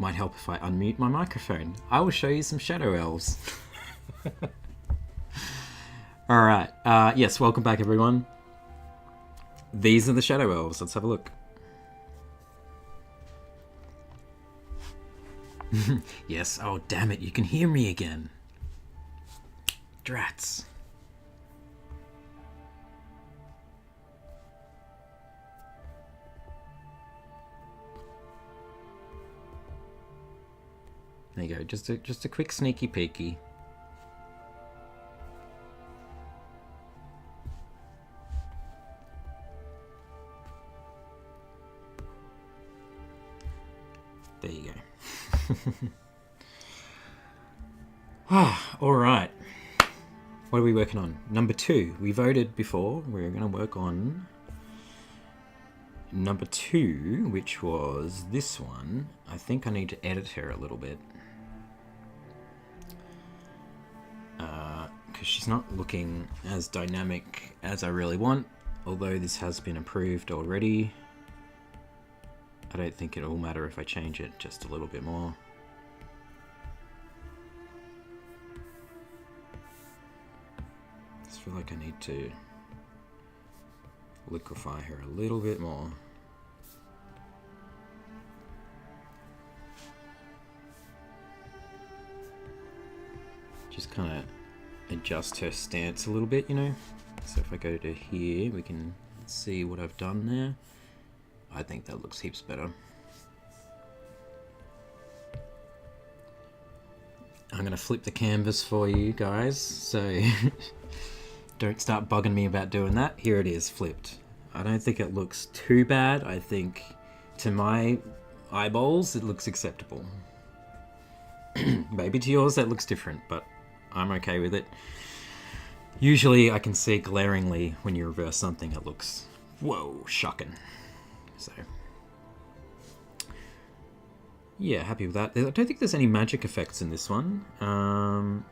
Might help if I unmute my microphone. I will show you some shadow elves. Alright, yes, welcome back everyone. These are the shadow elves, let's have a look. Yes, oh damn it, you can hear me again. Drats. There you go, just a quick sneaky peeky. There you go. Alright. What are we working on? Number 2. We voted before. We're going to work on number 2, which was this one. I think I need to edit her a little bit. Because she's not looking as dynamic as I really want. Although this has been approved already. I don't think it will matter if I change it just a little bit more. I just feel like I need to liquefy her a little bit more. Just kind of adjust her stance a little bit, you know? So if I go to here, we can see what I've done there. I think that looks heaps better. I'm going to flip the canvas for you guys, so don't start bugging me about doing that. Here it is, flipped. I don't think it looks too bad. I think, to my eyeballs, it looks acceptable. Maybe to yours that looks different, but I'm okay with it. Usually I can see glaringly when you reverse something, it looks, whoa, shocking. So, yeah, happy with that. I don't think there's any magic effects in this one.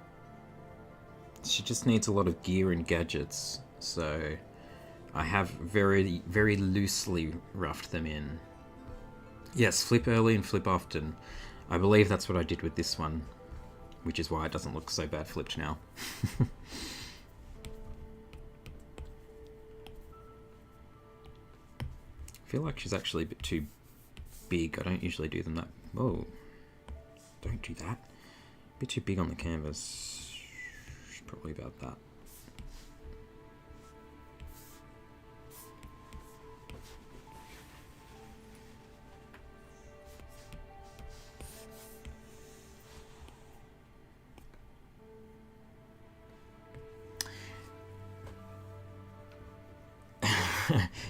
She just needs a lot of gear and gadgets. So, I have very, very loosely roughed them in. Yes, flip early and flip often. I believe that's what I did with this one, which is why it doesn't look so bad flipped now. I feel like she's actually a bit too big. I don't usually do them that... Whoa. Don't do that. A bit too big on the canvas. Probably about that.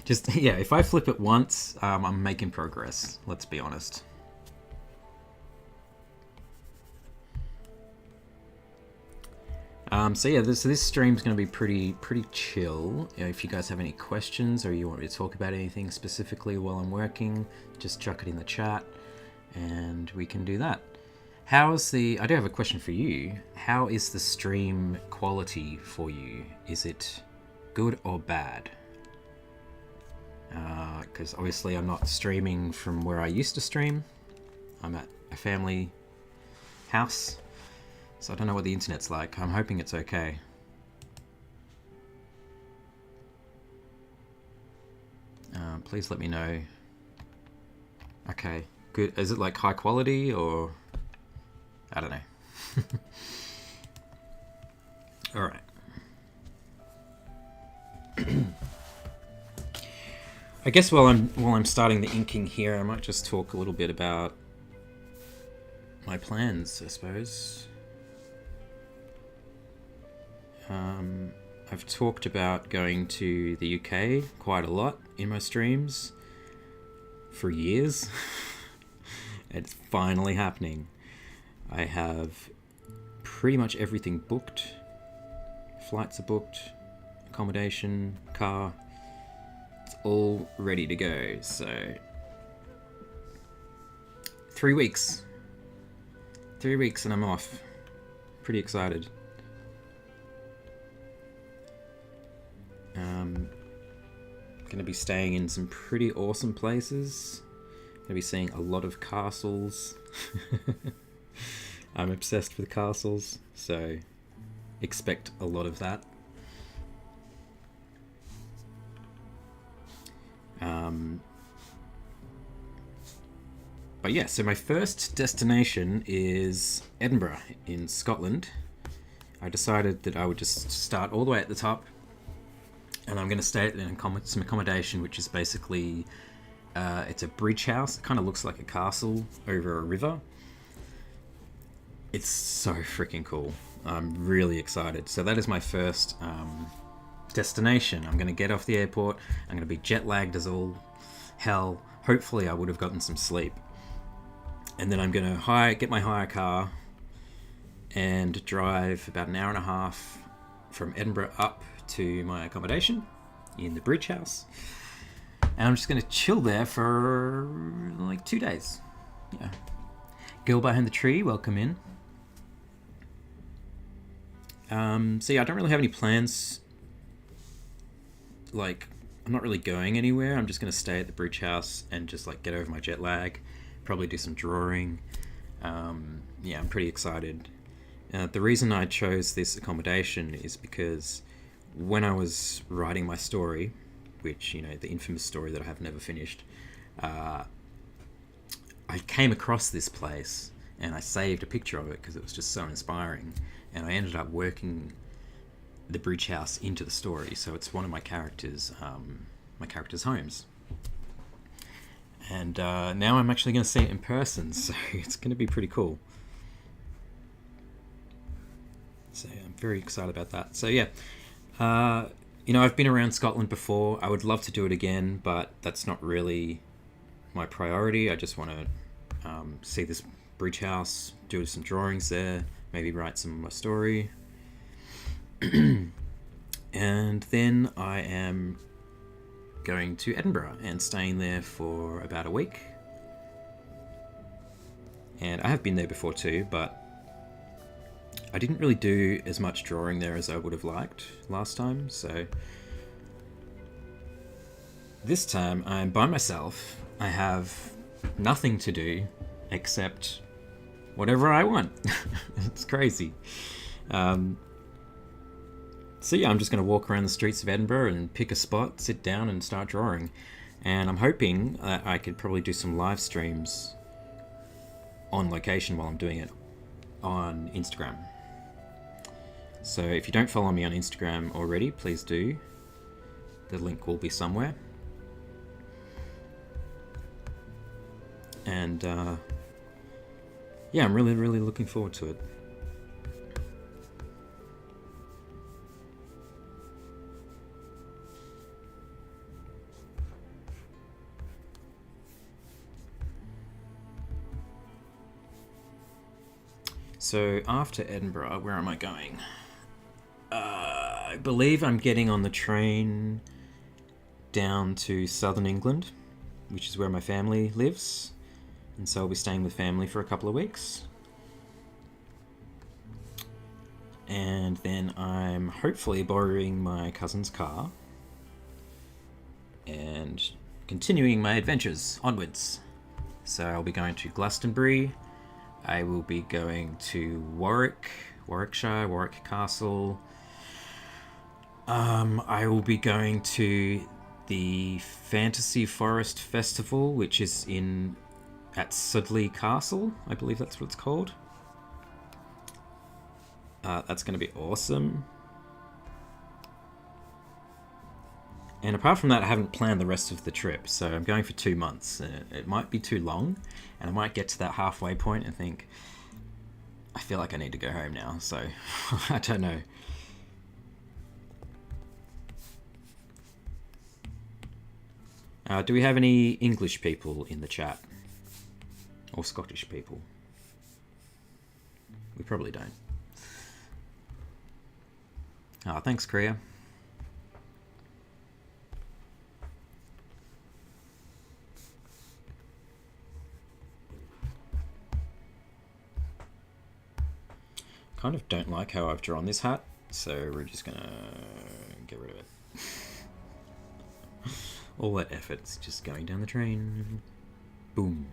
Just, yeah, if I flip it once, I'm making progress, let's be honest. So yeah, this stream's going to be pretty chill. You know, if you guys have any questions or you want me to talk about anything specifically while I'm working, just chuck it in the chat and we can do that. How's the... I do have a question for you. How is the stream quality for you? Is it good or bad? Because obviously I'm not streaming from where I used to stream. I'm at a family house, so I don't know what the internet's like. I'm hoping it's okay. Please let me know. Okay, good. Is it like high quality or... I don't know. Alright. I guess while I'm starting the inking here, I might just talk a little bit about my plans, I suppose. I've talked about going to the UK quite a lot in my streams for years. It's finally happening. I have pretty much everything booked. Flights are booked, accommodation, car. It's all ready to go, so 3 weeks. 3 weeks and I'm off. Pretty excited. Gonna be staying in some pretty awesome places. Gonna be seeing a lot of castles. I'm obsessed with castles, so expect a lot of that. But yeah, so my first destination is Edinburgh in Scotland. I decided that I would just start all the way at the top, and I'm going to stay at some accommodation, which is basically it's a bridge house. It kind of looks like a castle over a river. It's so freaking cool. I'm really excited. So that is my first destination. I'm going to get off the airport. I'm going to be jet lagged as all hell. Hopefully I would have gotten some sleep. And then I'm going to get my hire car and drive about an hour and a half from Edinburgh up to my accommodation in the bridge house. And I'm just going to chill there for like 2 days. Yeah. Girl behind the tree, welcome in. So yeah, I don't really have any plans. Like, I'm not really going anywhere. I'm just going to stay at the bridge house and just like get over my jet lag. Probably do some drawing. Yeah, I'm pretty excited. The reason I chose this accommodation is because when I was writing my story, which, you know, the infamous story that I have never finished, I came across this place and I saved a picture of it because it was just so inspiring, and I ended up working the bridge house into the story, so it's one of my characters' homes. And now I'm actually going to see it in person, so it's going to be pretty cool. So I'm very excited about that. So yeah, you know, I've been around Scotland before. I would love to do it again, but that's not really my priority. I just want to see this bridge house, do some drawings there, maybe write some of my story. And then I am going to Edinburgh and staying there for about a week. And I have been there before too, but I didn't really do as much drawing there as I would have liked last time, so this time I'm by myself. I have nothing to do except whatever I want. It's crazy. So yeah, I'm just going to walk around the streets of Edinburgh and pick a spot, sit down and start drawing. And I'm hoping that I could probably do some live streams on location while I'm doing it on Instagram. So if you don't follow me on Instagram already, please do. The link will be somewhere. And yeah, I'm really, really looking forward to it. So after Edinburgh, where am I going? I believe I'm getting on the train down to southern England, which is where my family lives. And so I'll be staying with family for a couple of weeks. And then I'm hopefully borrowing my cousin's car and continuing my adventures onwards. So I'll be going to Glastonbury. I will be going to Warwickshire, Warwick Castle. I will be going to the Fantasy Forest Festival, which is at Sudley Castle. I believe that's what it's called. That's going to be awesome. And apart from that, I haven't planned the rest of the trip, so I'm going for 2 months. It might be too long, and I might get to that halfway point and think, I feel like I need to go home now, so I don't know. Do we have any English people in the chat? Or Scottish people? We probably don't. Thanks, Korea. Kind of don't like how I've drawn this hat, so we're just gonna get rid of it. All that effort's just going down the drain. Boom.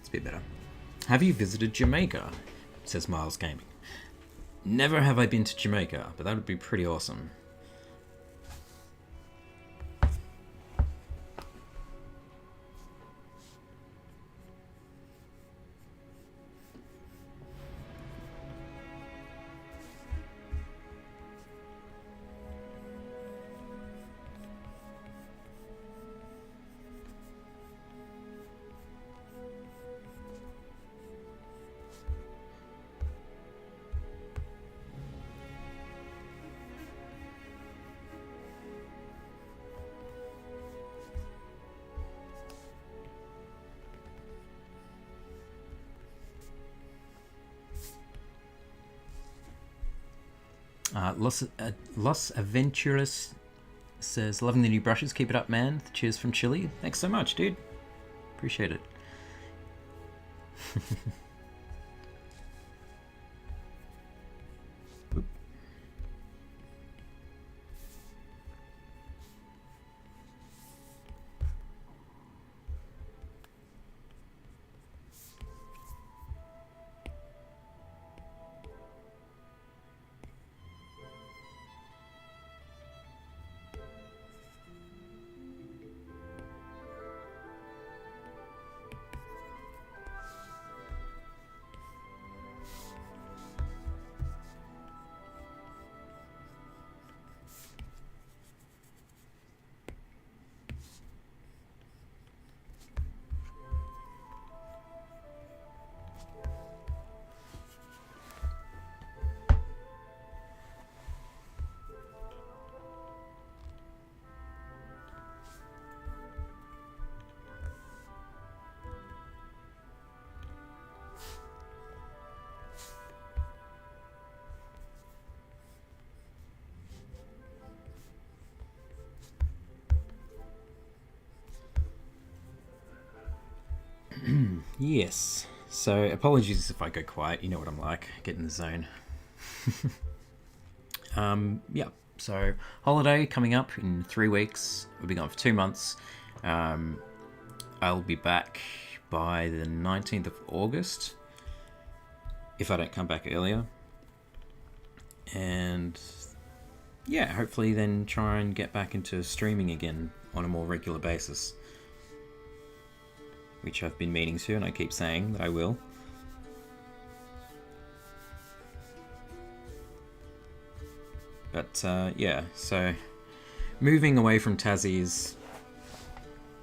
It's a bit better. Have you visited Jamaica? Says Miles Gaming. Never have I been to Jamaica, but that would be pretty awesome. Los Aventuras says, loving the new brushes. Keep it up, man. Cheers from Chile. Thanks so much, dude. Appreciate it. Yes. So apologies if I go quiet. You know what I'm like. Get in the zone. Yeah. So holiday coming up in 3 weeks. We'll be gone for 2 months. I'll be back by the 19th of August. If I don't come back earlier. And yeah, hopefully then try and get back into streaming again on a more regular basis. Which I've been meaning to, and I keep saying that I will. But yeah, so moving away from Tassie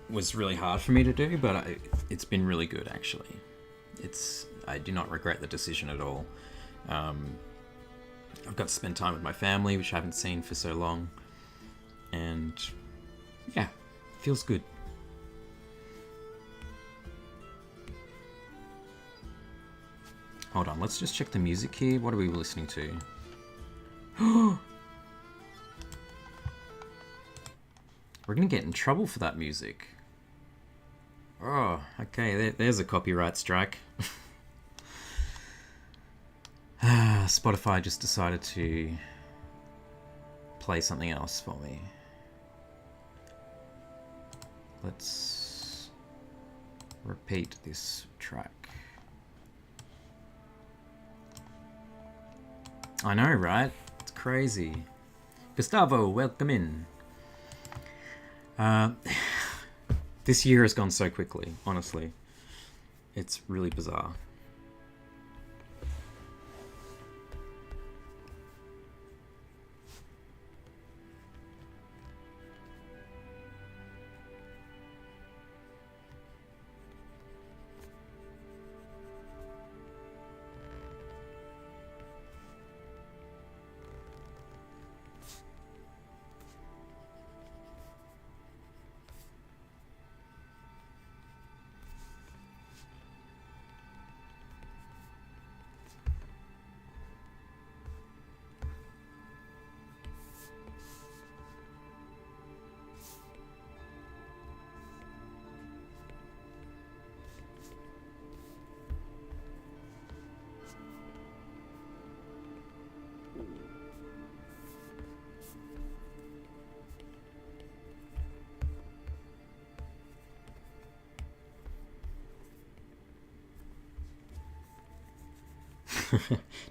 was really hard for me to do, but it's been really good actually. I do not regret the decision at all. I've got to spend time with my family, which I haven't seen for so long, and yeah, feels good. Hold on, let's just check the music here. What are we listening to? We're gonna get in trouble for that music. Oh, okay, there's a copyright strike. Spotify just decided to play something else for me. Let's repeat this track. I know, right? It's crazy. Gustavo, welcome in. This year has gone so quickly, honestly. It's really bizarre.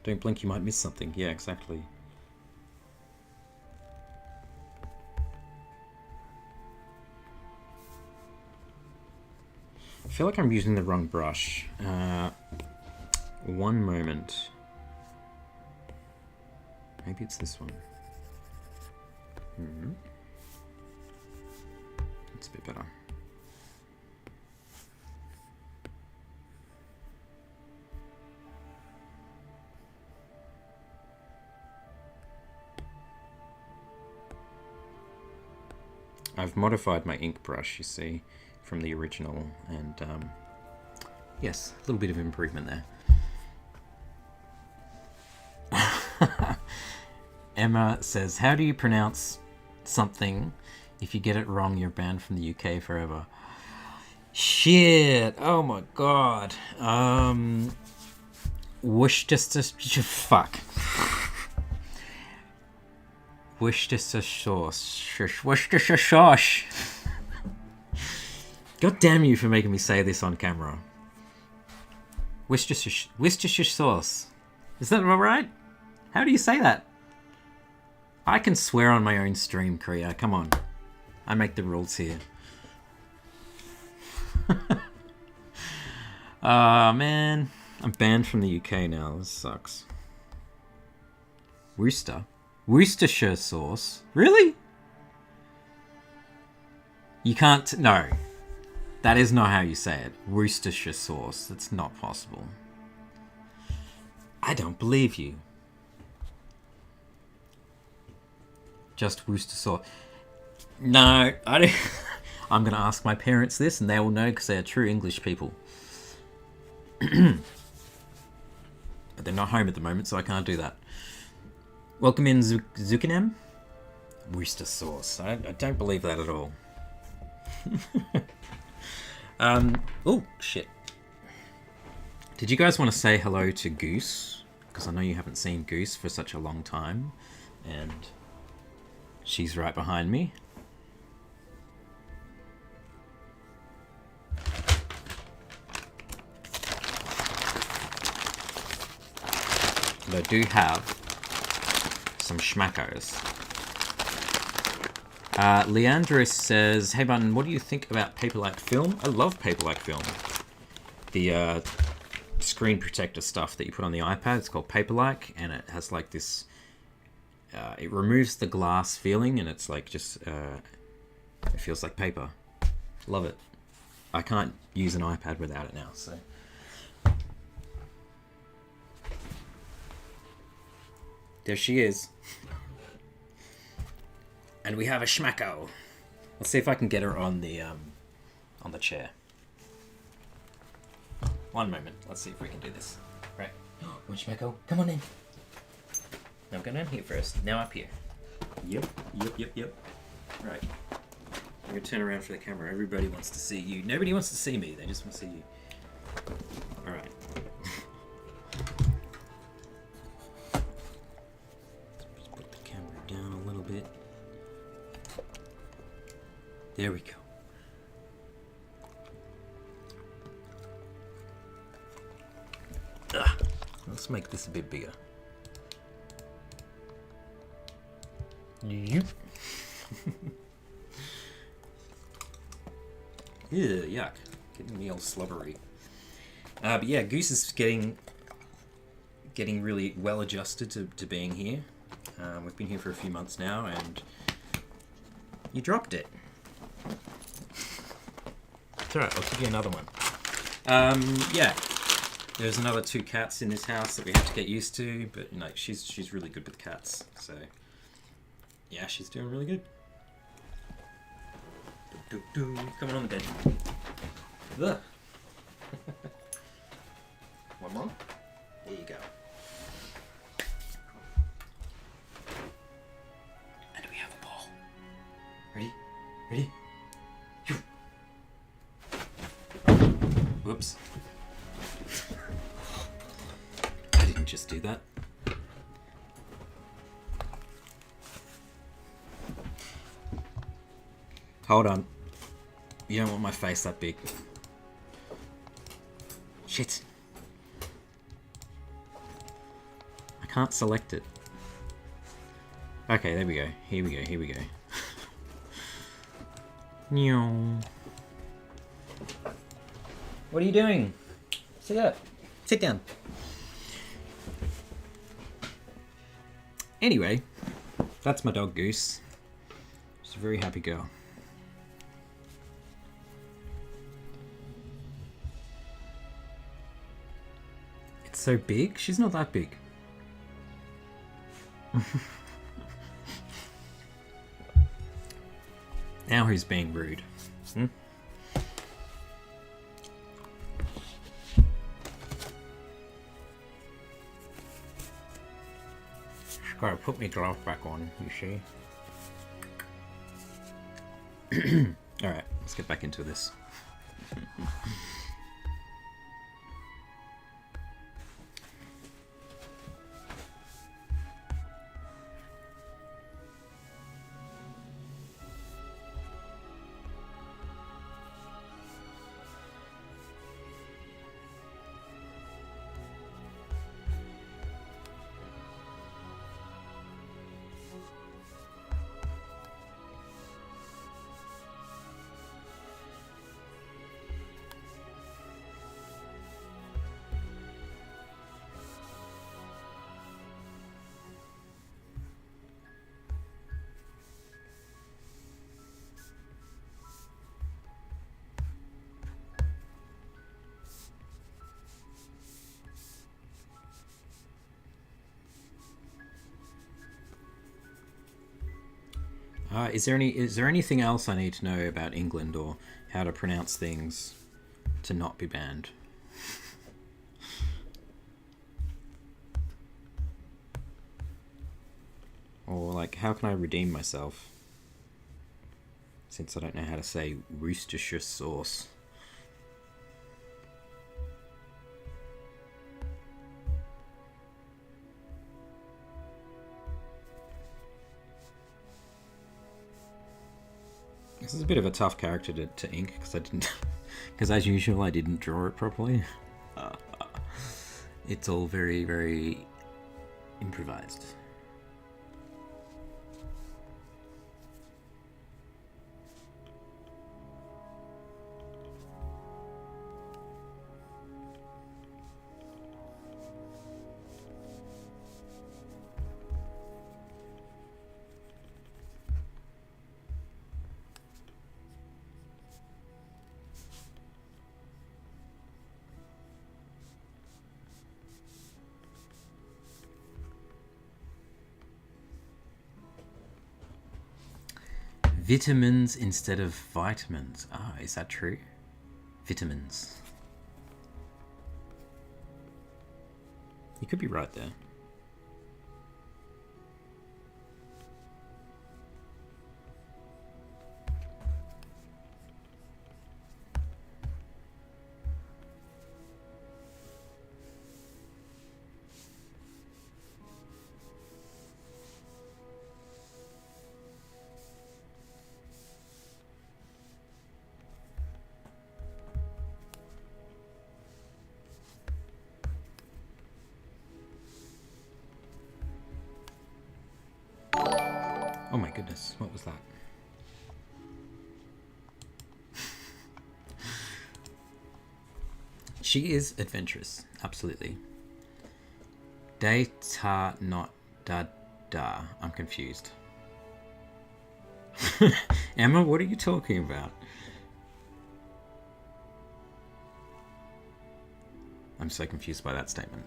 Don't blink, you might miss something. Yeah, exactly. I feel like I'm using the wrong brush. One moment. Maybe it's this one. It's a bit better. I've modified my ink brush, you see, from the original, and yes, a little bit of improvement there. Emma says, how do you pronounce something? If you get it wrong, you're banned from the UK forever. Shit! Oh my god. Worcestershire. Fuck. Worcestershire sauce. Worcestershire sauce. God damn you for making me say this on camera. Worcestershire sauce. Is that right? How do you say that? I can swear on my own stream, Kriya. Come on. I make the rules here. Man. I'm banned from the UK now. This sucks. Worcestershire sauce? Really? You can't... No. That is not how you say it. Worcestershire sauce. That's not possible. I don't believe you. Just Worcester sauce. No, I don't... I'm going to ask my parents this and they will know because they are true English people. But they're not home at the moment, so I can't do that. Welcome in, Zucchinem. Worcester sauce. I don't believe that at all. Oh, shit. Did you guys want to say hello to Goose? Because I know you haven't seen Goose for such a long time. And she's right behind me. But I do have some schmackos. Leandro says, hey Button, what do you think about paper-like film? I love paper-like film. The screen protector stuff that you put on the iPad, it's called paper-like, and it has like this, it removes the glass feeling, and it's like just, it feels like paper. Love it. I can't use an iPad without it now, so. There she is. And we have a schmacko. Let's see if I can get her on the chair. One moment. Let's see if we can do this. Right. One schmacko. Come on in. Now I'm going down here first. Now up here. Yep. Right. I'm going to turn around for the camera. Everybody wants to see you. Nobody wants to see me. They just want to see you. Alright. Just put the camera down a little bit. There we go. Let's make this a bit bigger. Yep. Ew, yuck. Getting me all slobbery. But yeah, Goose is getting really well adjusted to being here. We've been here for a few months now, and you dropped it. It's alright, I'll give you another one. Yeah. There's another 2 cats in this house that we have to get used to, but you know, she's really good with cats, so yeah, she's doing really good. Coming on the bed. Ugh. One more. There you go. And we have a ball. Ready? Ready? Whoops. I didn't just do that. Hold on. You don't want my face that big. can't select it. Okay, there we go. Here we go, here we go. What are you doing? Sit up. Sit down. Anyway, that's my dog Goose. She's a very happy girl. It's so big? She's not that big. Now who's being rude? Hmm? She's gotta put my glove back on, you see? Alright, let's get back into this. Is there anything else I need to know about England or how to pronounce things to not be banned? Or like, how can I redeem myself? Since I don't know how to say Worcestershire sauce. This is a bit of a tough character to ink because I didn't, because as usual I didn't draw it properly. It's all very, very improvised. Vitamins instead of vitamins. Ah, is that true? Vitamins. You could be right there. Oh my goodness, what was that? She is adventurous, absolutely. Data, not da. I'm confused. Emma, what are you talking about? I'm so confused by that statement.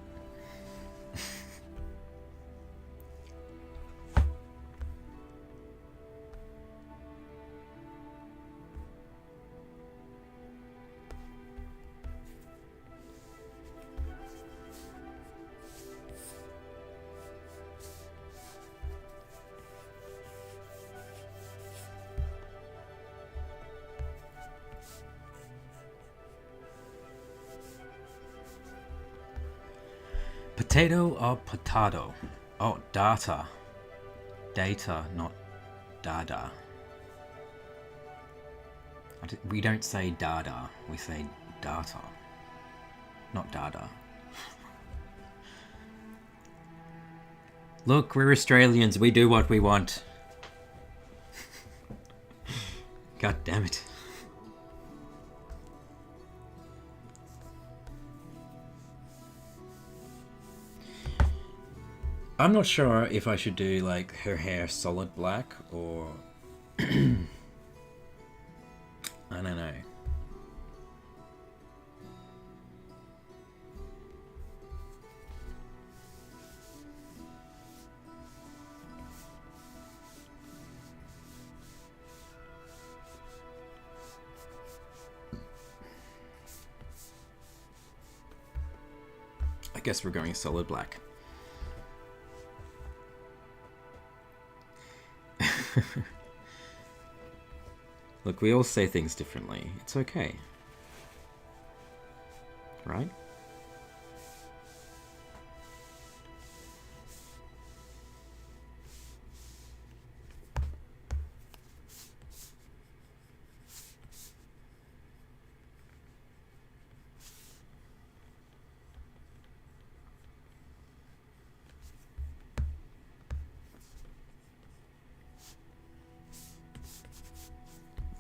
Potato or potato? Oh, data. Data, not dada. We don't say dada, we say data. Not dada. Look, we're Australians. We do what we want. God damn it. I'm not sure if I should do like her hair solid black or I don't know. I guess we're going solid black. Look, we all say things differently. It's okay. Right?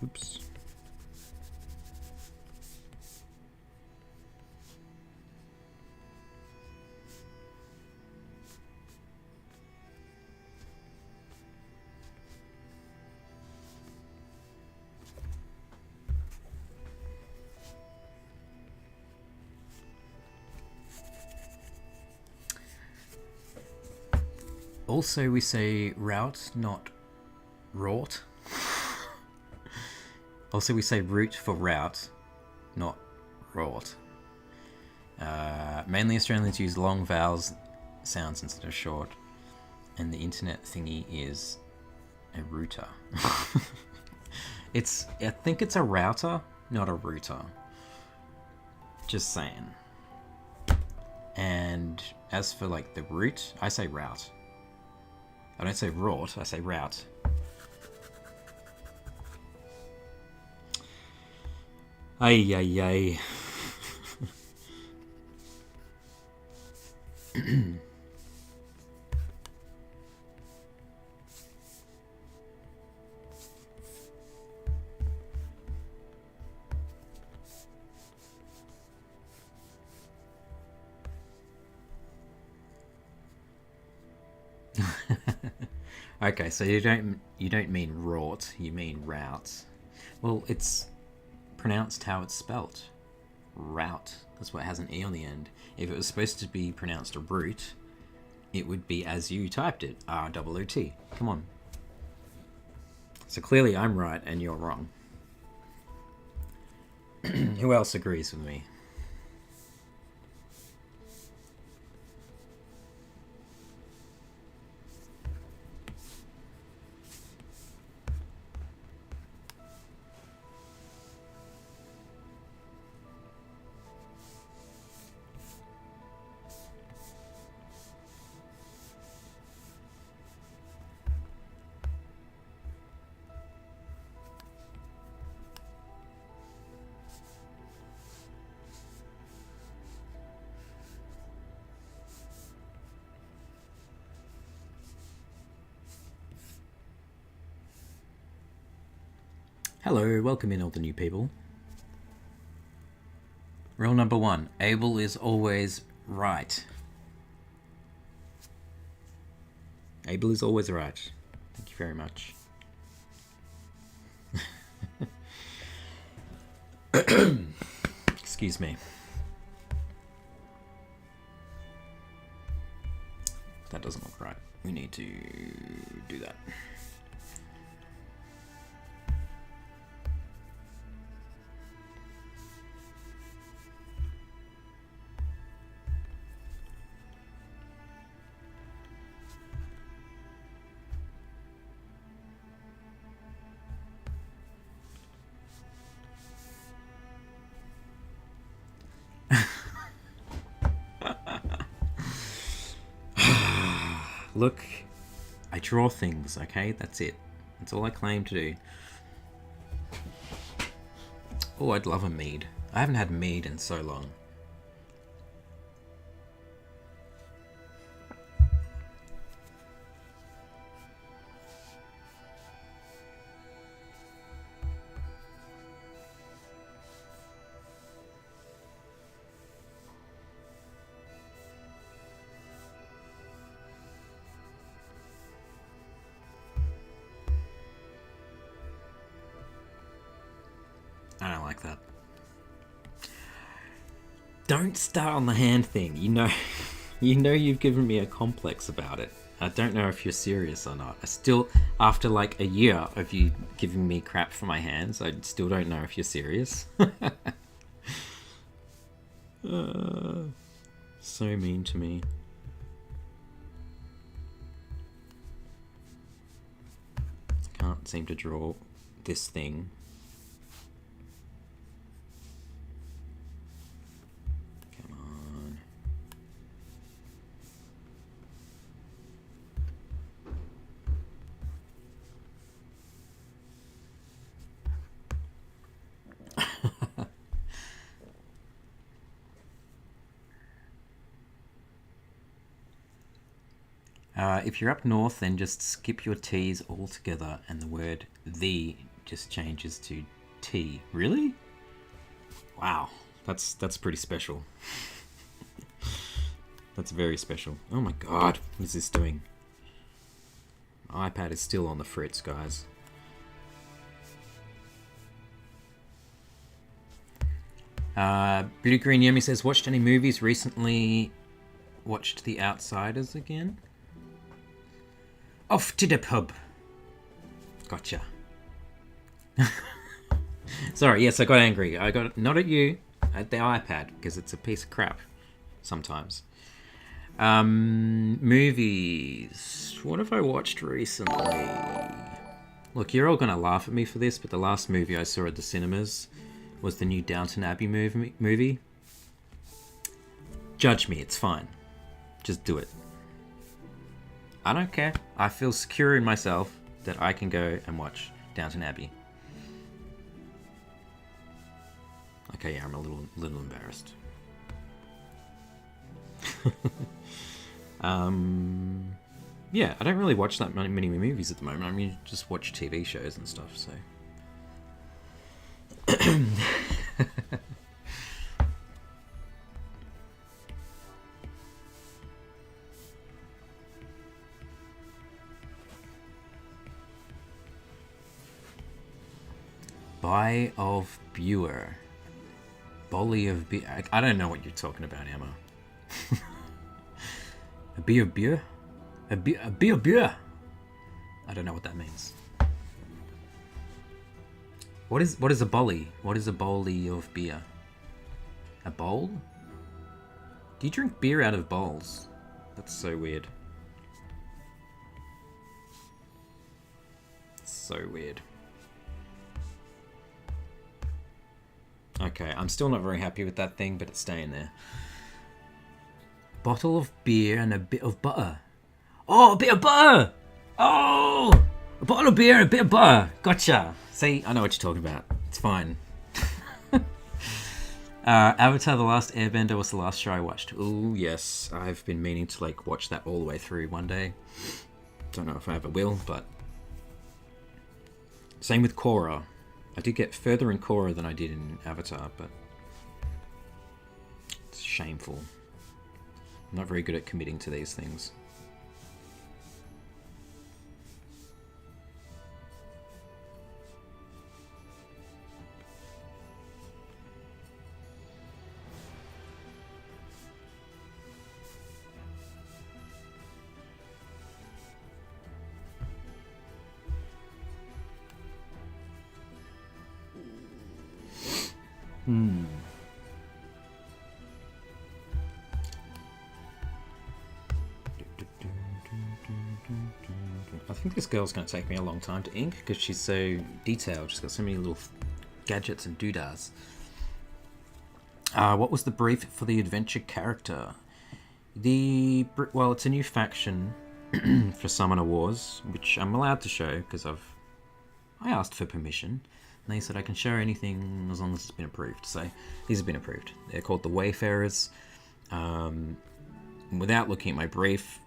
Oops. Also, we say route, not wrought. Also, we say root for route, not wrought. Mainly Australians use long vowels sounds instead of short, and the internet thingy is a router. I think it's a router, not a router. Just saying. And as for like the root, I say route. I don't say wrought, I say route. Ay, ay, ay. Okay, so you don't mean wrought, you mean route. Well, it's pronounced how it's spelt. Route. That's why it has an E on the end. If it was supposed to be pronounced a root, it would be as you typed it. R-O-O-T. Come on. So clearly I'm right and you're wrong. Who else agrees with me? Hello, welcome in all the new people. Rule number 1, Abel is always right. Abel is always right. Thank you very much. Excuse me. That doesn't look right. We need to do that. Look, I draw things, okay? That's it. That's all I claim to do. Oh, I'd love a mead. I haven't had mead in so long. that. Don't start on the hand thing. You know, you've given me a complex about it. I don't know if you're serious or not. I still, after like a year of you giving me crap for my hands, I still don't know if you're serious. So mean to me. Can't seem to draw this thing. Come on. If you're up north, then just skip your T's altogether and the word the just changes to T. Really? Wow, that's pretty special. That's very special. Oh my god, what is this doing? My iPad is still on the fritz, guys. Blue Green Yemi says, watched any movies recently? Watched The Outsiders again? Off to the pub. Gotcha. Sorry, yes, I got angry. I got, not at you, at the iPad, because it's a piece of crap sometimes. Movies. What have I watched recently? Look, you're all going to laugh at me for this, but the last movie I saw at the cinemas was the new Downton Abbey movie. Judge me, it's fine. Just do it. I don't care. I feel secure in myself that I can go and watch Downton Abbey. Okay, yeah, I'm a little embarrassed. Yeah, I don't really watch that many movies at the moment. I mean, just watch TV shows and stuff, so... Buy of Beer. Bolly of beer. I don't know what you're talking about, Emma. A beer? A beer? I don't know what that means. What is a bolly? What is a bolly of beer? A bowl? Do you drink beer out of bowls? That's so weird. So weird. Okay, I'm still not very happy with that thing, but it's staying there. Bottle of beer and a bit of butter. Oh, a bit of butter! Oh! A bottle of beer and a bit of butter. Gotcha. See, I know what you're talking about. It's fine. Avatar: The Last Airbender was the last show I watched. Oh, yes. I've been meaning to watch that all the way through one day. Don't know if I ever will, but... Same with Korra. I did get further in Korra than I did in Avatar, but... It's shameful. I'm not very good at committing to these things. I think this girl's going to take me a long time to ink because she's so detailed. She's got so many little gadgets and doodads. What was the brief for the adventure character? Well, it's a new faction for Summoner Wars, which I'm allowed to show because I asked for permission. And they said I can show anything as long as it's been approved. So these have been approved. They're called the Wayfarers. Without looking at my brief,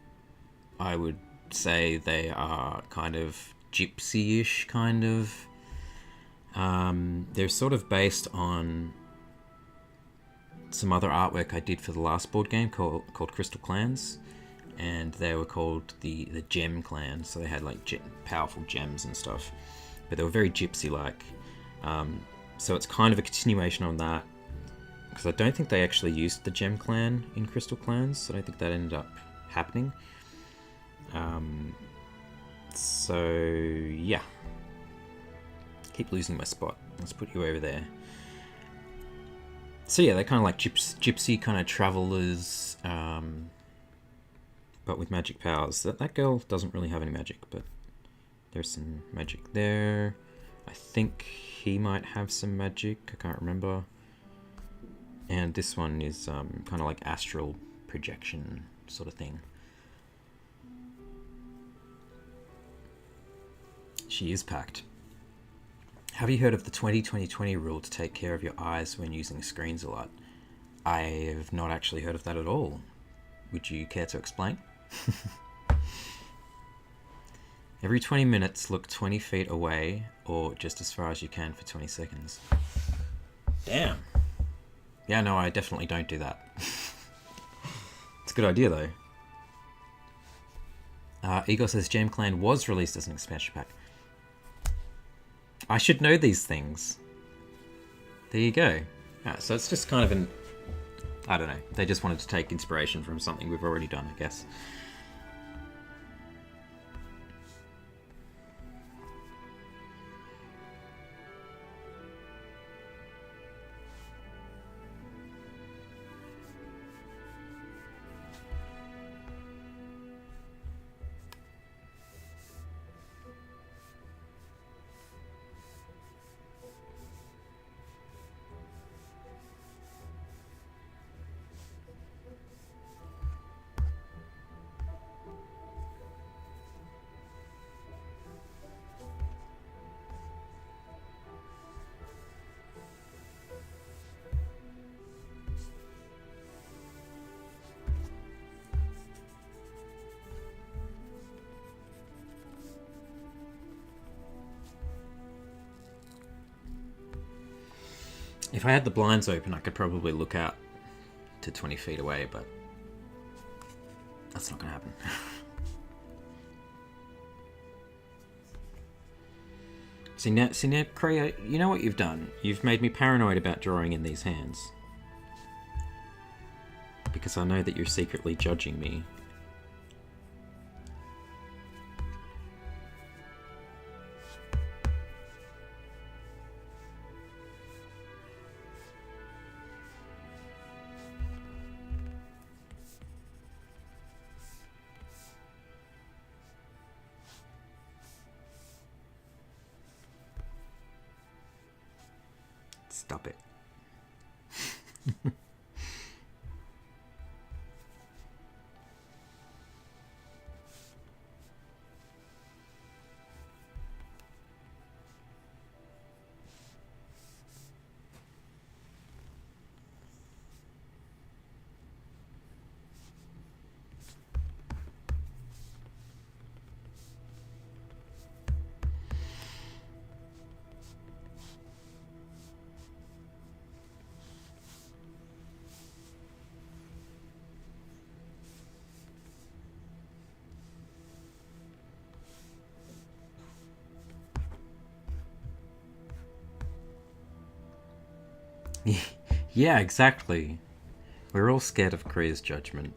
I would say they are kind of gypsy-ish, kind of. They're sort of based on some other artwork I did for the last board game called Crystal Clans. And they were called the Gem Clan. So they had powerful gems and stuff. But they were very gypsy-like. So it's kind of a continuation on that, because I don't think they actually used the Gem Clan in Crystal Clans, so I don't think that ended up happening. So yeah, keep losing my spot. Let's put you over there. So yeah, they're kind of like gypsy kind of travelers, but with magic powers. That girl doesn't really have any magic, but there's some magic there. I think he might have some magic, I can't remember. And this one is kind of like astral projection sort of thing. She is packed. Have you heard of the 20-20-20 rule to take care of your eyes when using screens a lot? I have not actually heard of that at all. Would you care to explain? Every 20 minutes, look 20 feet away, or just as far as you can for 20 seconds. Damn. Yeah, no, I definitely don't do that. It's a good idea, though. Igor says Gem Clan was released as an expansion pack. I should know these things. There you go. So it's just kind of an... I don't know. They just wanted to take inspiration from something we've already done, I guess. If I had the blinds open, I could probably look out to 20 feet away, but that's not going to happen. See now, Kreia, you know what you've done? You've made me paranoid about drawing in these hands. Because I know that you're secretly judging me. Stop it. Yeah, exactly. We're all scared of Kreia's judgment.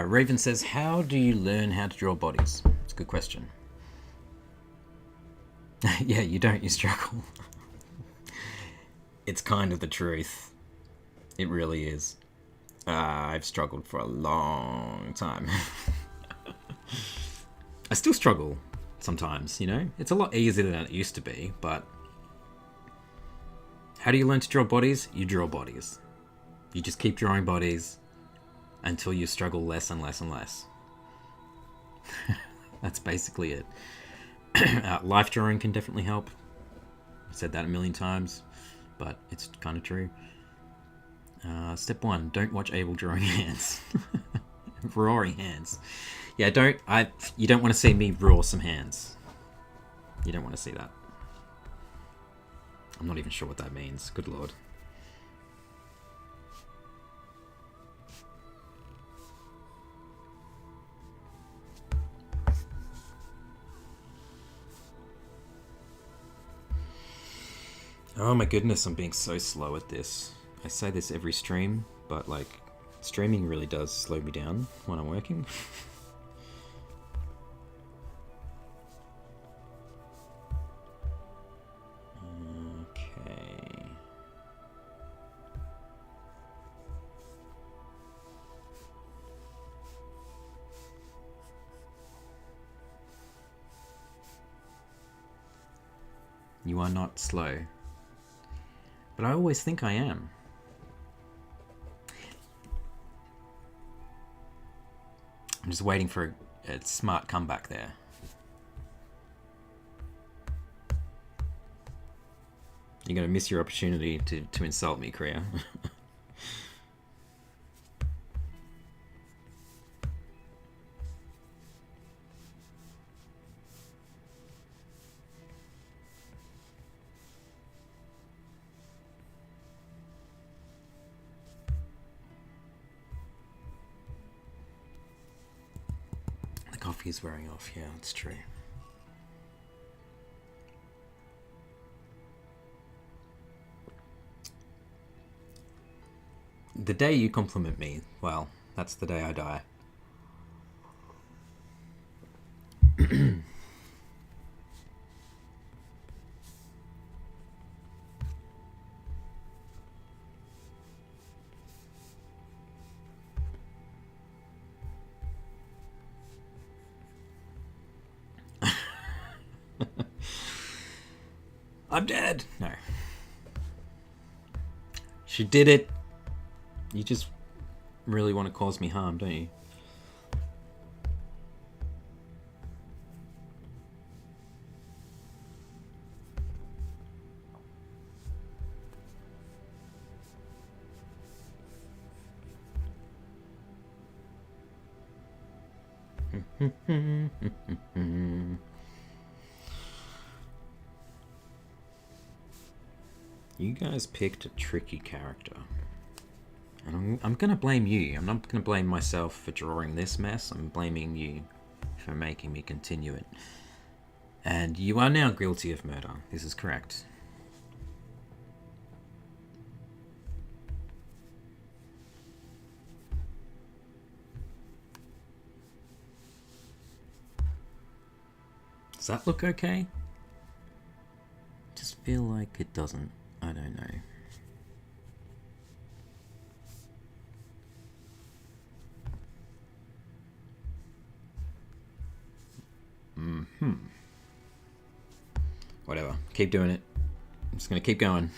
Raven says, how do you learn how to draw bodies? It's a good question. Yeah, you don't, you struggle. It's kind of the truth. It really is. I've struggled for a long time. I still struggle sometimes, you know? It's a lot easier than it used to be, but how do you learn to draw bodies? You draw bodies. You just keep drawing bodies until you struggle less and less and less. That's basically it. Life drawing can definitely help. I've said that a million times, but it's kind of true. Step 1, don't watch Abel drawing hands. Drawing hands. Yeah, you don't want to see me draw some hands. You don't want to see that. I'm not even sure what that means. Good lord. Oh my goodness, I'm being so slow at this. I say this every stream, but like, streaming really does slow me down when I'm working. Okay. You are not slow. But I always think I am. I'm just waiting for a smart comeback there. You're going to miss your opportunity to insult me, Kriya. Coffee is wearing off, yeah, that's true. The day you compliment me, well, that's the day I die. I'm dead. No. She did it. You just really want to cause me harm, don't you? You guys picked a tricky character. And I'm gonna blame you. I'm not gonna blame myself for drawing this mess. I'm blaming you for making me continue it. And you are now guilty of murder. This is correct. Does that look okay? Just feel like it doesn't. I don't know. Whatever. Keep doing it. I'm just gonna keep going.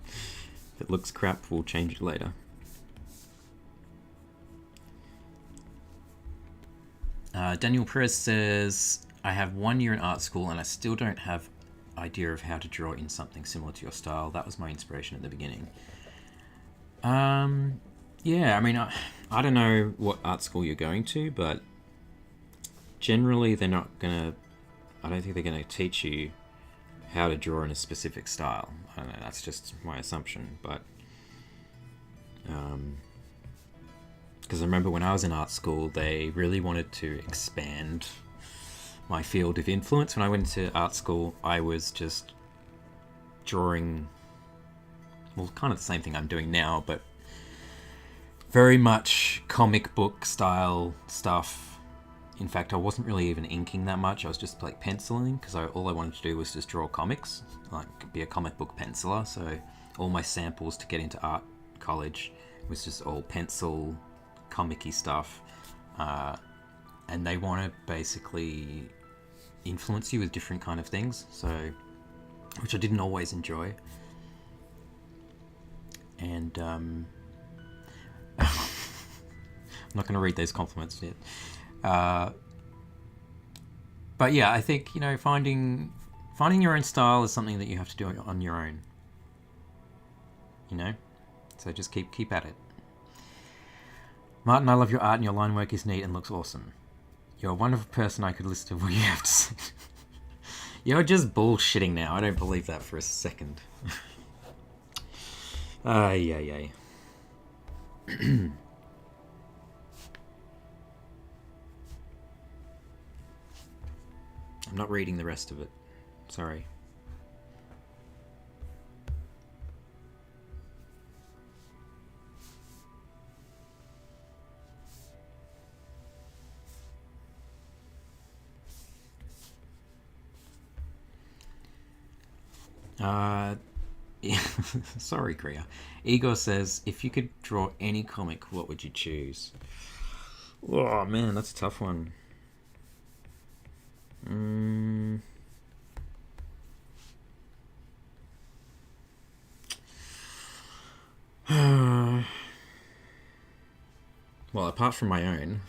If it looks crap, we'll change it later. Daniel Perez says, I have 1 year in art school and I still don't have idea of how to draw in something similar to your style. That was my inspiration at the beginning. Yeah, I mean, I don't know what art school you're going to, but generally they're not gonna, I don't think they're gonna teach you how to draw in a specific style. I don't know, that's just my assumption, but because I remember when I was in art school, they really wanted to expand my field of influence. When I went to art school, I was just drawing, well, kind of the same thing I'm doing now, but very much comic book style stuff. In fact, I wasn't really even inking that much. I was just like penciling, because all I wanted to do was just draw comics, like be a comic book penciler. So all my samples to get into art college was just all pencil, comic-y stuff. And they want to basically influence you with different kind of things, so which I didn't always enjoy. And I'm not going to read those compliments yet. But yeah, I think, finding your own style is something that you have to do on your own. So just keep at it. Martin, I love your art and your line work is neat and looks awesome. You're a wonderful person. I could listen to what you have to say. You're just bullshitting now. I don't believe that for a second. Yeah. I'm not reading the rest of it. Sorry. Sorry, Kriya. Igor says, if you could draw any comic, what would you choose? Oh man, that's a tough one. Well, apart from my own,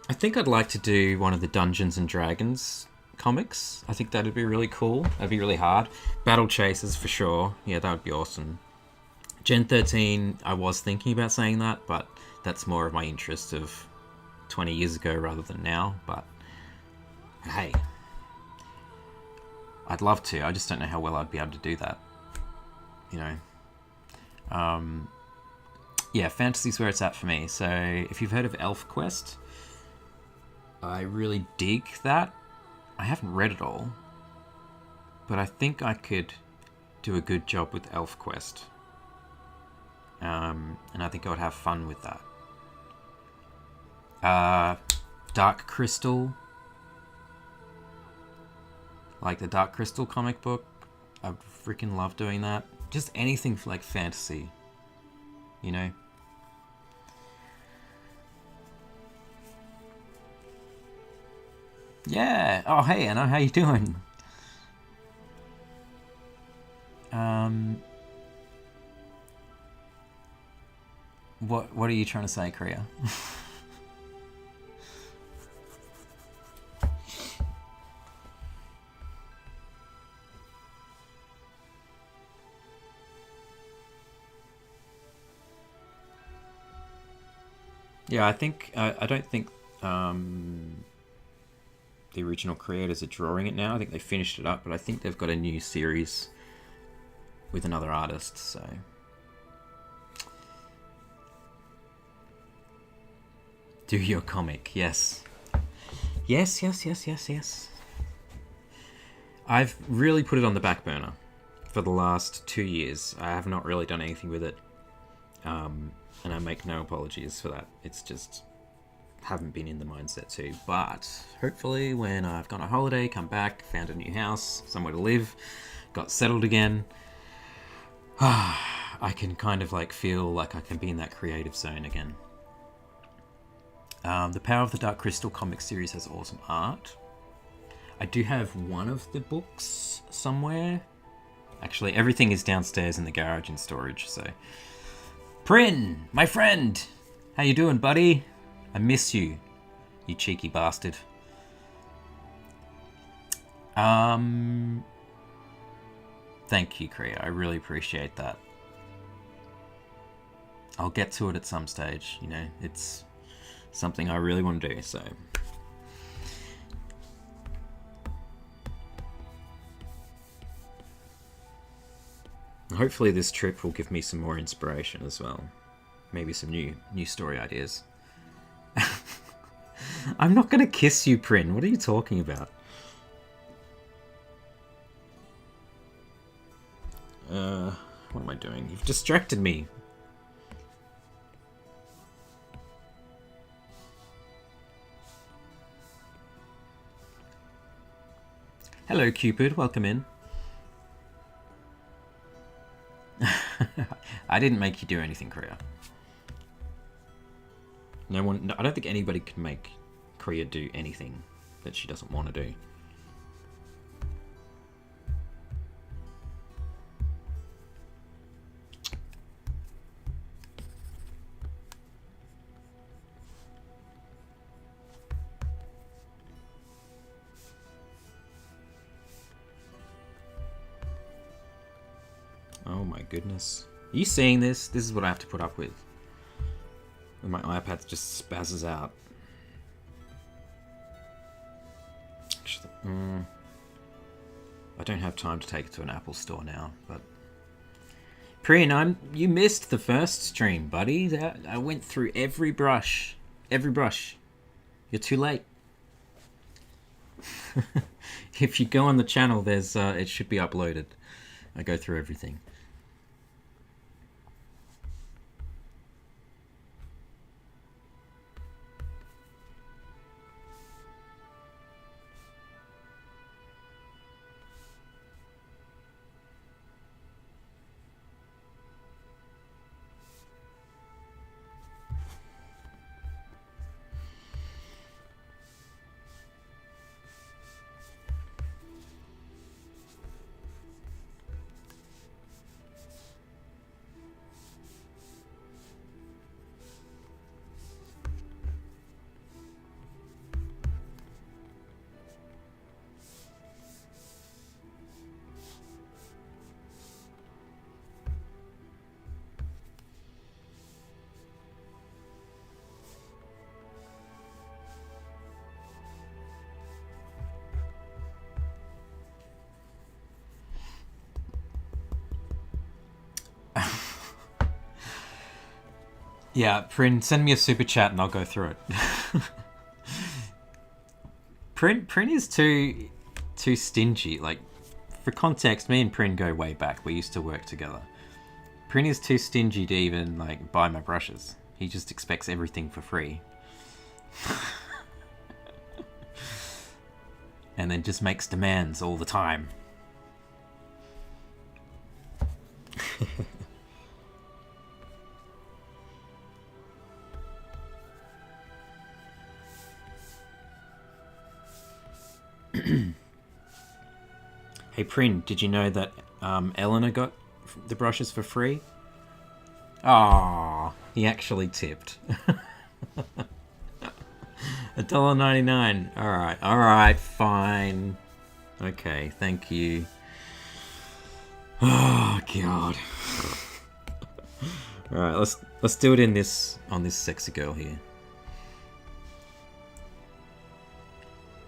I think I'd like to do one of the Dungeons and Dragons comics. I think that'd be really cool. That'd be really hard. Battle Chasers for sure. Yeah, that would be awesome. Gen 13, I was thinking about saying that, but that's more of my interest of 20 years ago rather than now. But hey, I'd love to. I just don't know how well I'd be able to do that. Yeah, fantasy's where it's at for me. So if you've heard of ElfQuest, I really dig that. I haven't read it all, but I think I could do a good job with ElfQuest. And I think I would have fun with that. Dark Crystal. Like the Dark Crystal comic book. I freaking love doing that. Just anything like fantasy. Yeah. Oh, hey, Anna. How you doing? What are you trying to say, Kriya? Yeah, I think I don't think the original creators are drawing it now. I think they finished it up, but I think they've got a new series with another artist. So do your comic, yes. Yes. I've really put it on the back burner for the last 2 years. I have not really done anything with it. And I make no apologies for that. It's just haven't been in the mindset to. But hopefully when I've gone on holiday, come back, found a new house, somewhere to live, got settled again, I can kind of like feel like I can be in that creative zone again. The Power of the Dark Crystal comic series has awesome art. I do have one of the books somewhere. Actually, everything is downstairs in the garage in storage, so... Prin, my friend! How you doing, buddy? I miss you, you cheeky bastard. Thank you, Kriya. I really appreciate that. I'll get to it at some stage, it's something I really want to do, so... Hopefully this trip will give me some more inspiration as well. Maybe some new story ideas. I'm not going to kiss you, Prin. What are you talking about? What am I doing? You've distracted me. Hello, Cupid. Welcome in. I didn't make you do anything, Kriya. No one... I don't think anybody can make Kriya do anything that she doesn't want to do. Oh my goodness. Are you seeing this? This is what I have to put up with. When my iPad just spazzes out. Actually, I don't have time to take it to an Apple store now, but... Priyan, you missed the first stream, buddy. I went through every brush. Every brush. You're too late. If you go on the channel, there's it should be uploaded. I go through everything. Yeah, Prin, send me a super chat and I'll go through it. Prin is too stingy. Like, for context, me and Prin go way back. We used to work together. Prin is too stingy to even like buy my brushes. He just expects everything for free. And then just makes demands all the time. Hey Prin, did you know that Eleanor got the brushes for free? Ah, he actually tipped. $1.99. All right, fine. Okay, thank you. Oh God. All right, let's do it on this sexy girl here.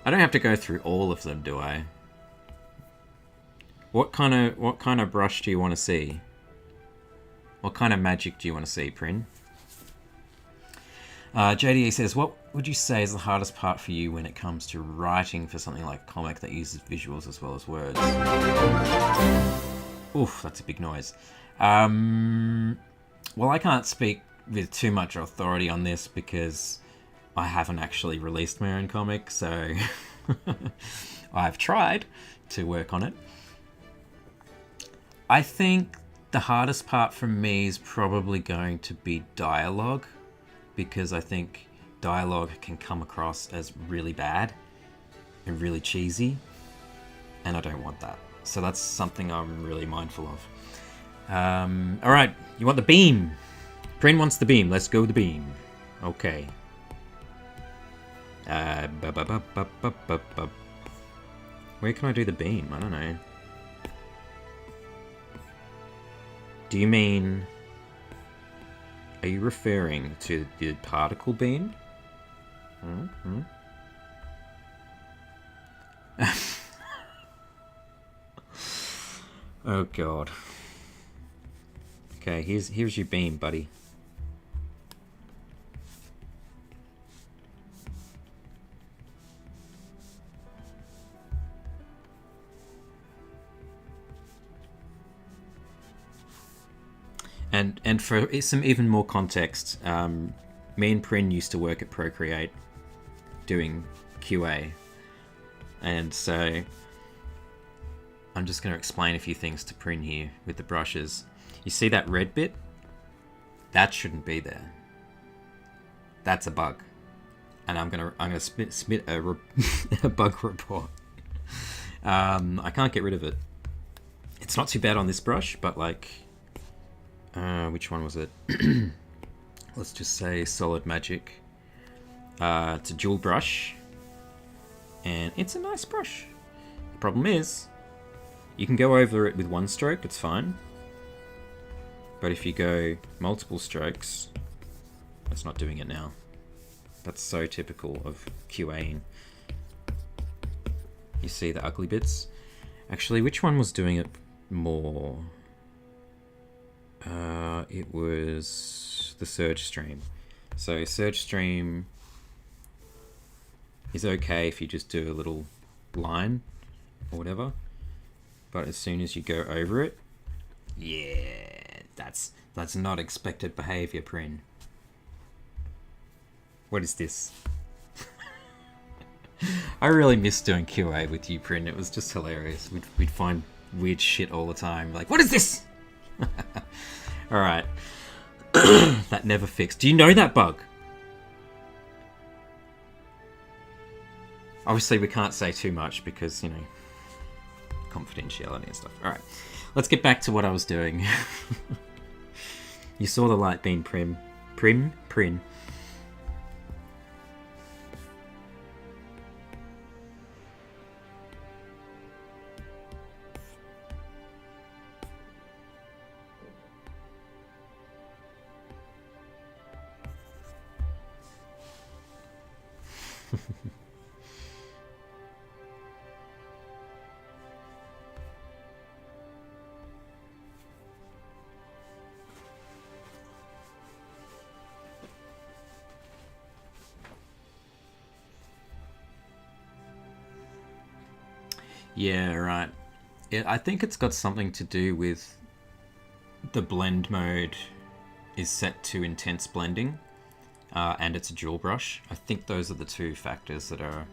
I don't have to go through all of them, do I? What kind of brush do you want to see? What kind of magic do you want to see, Prin? JDA says, what would you say is the hardest part for you when it comes to writing for something like a comic that uses visuals as well as words? Oof, that's a big noise. Well, I can't speak with too much authority on this because I haven't actually released my own comic, so I've tried to work on it. I think the hardest part for me is probably going to be dialogue, because I think dialogue can come across as really bad and really cheesy, and I don't want that. So that's something I'm really mindful of. All right, you want the beam? Prin wants the beam. Let's go with the beam. Okay. Where can I do the beam? I don't know. Do you mean... Are you referring to the particle beam? Mm-hmm. Oh God. Okay, here's your beam, buddy. And for some even more context, me and Prin used to work at Procreate doing QA, and so I'm just going to explain a few things to Prin here with the brushes. You see that red bit? That shouldn't be there. That's a bug. And I'm gonna submit a bug report. I can't get rid of it. It's not too bad on this brush, but like, which one was it? Let's just say Solid Magic. It's a dual brush, and it's a nice brush. The problem is, you can go over it with one stroke, it's fine. But if you go multiple strokes, it's not doing it now. That's so typical of QAing. You see the ugly bits. Actually, which one was doing it more? It was the Surge Stream. So Surge Stream is okay if you just do a little line or whatever. But as soon as you go over it, yeah, that's not expected behavior, Prin. What is this? I really miss doing QA with you, Prin. It was just hilarious. We'd find weird shit all the time. Like, what is this? Alright. That never fixed. Do you know that bug? Obviously, we can't say too much because, you know, confidentiality and stuff. Alright. Let's get back to what I was doing. You saw the light beam, Prin. Yeah, right. I think it's got something to do with the blend mode is set to intense blending, and it's a dual brush. I think those are the two factors that are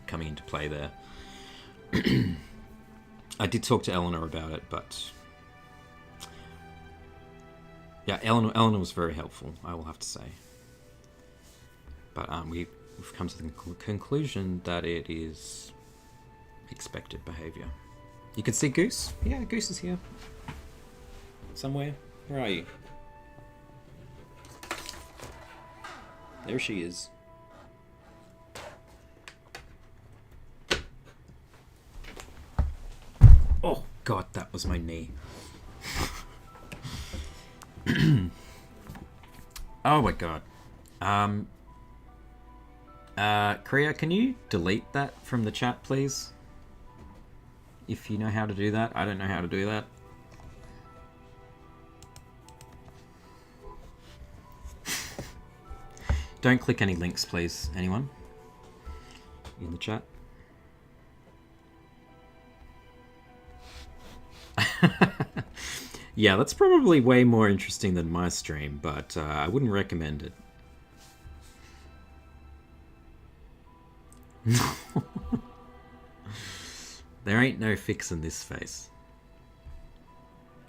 coming into play there. I did talk to Eleanor about it, but yeah, Eleanor was very helpful, I will have to say. But we've come to the conclusion that it is expected behavior. You can see Goose. Yeah, Goose is here somewhere. Where are you? There she is. Oh god, that was my knee. Oh my god. Kriya, can you delete that from the chat, please? If you know how to do that. I don't know how to do that. Don't click any links, please, anyone in the chat. Yeah, that's probably way more interesting than my stream, but I wouldn't recommend it. There ain't no fixing this face.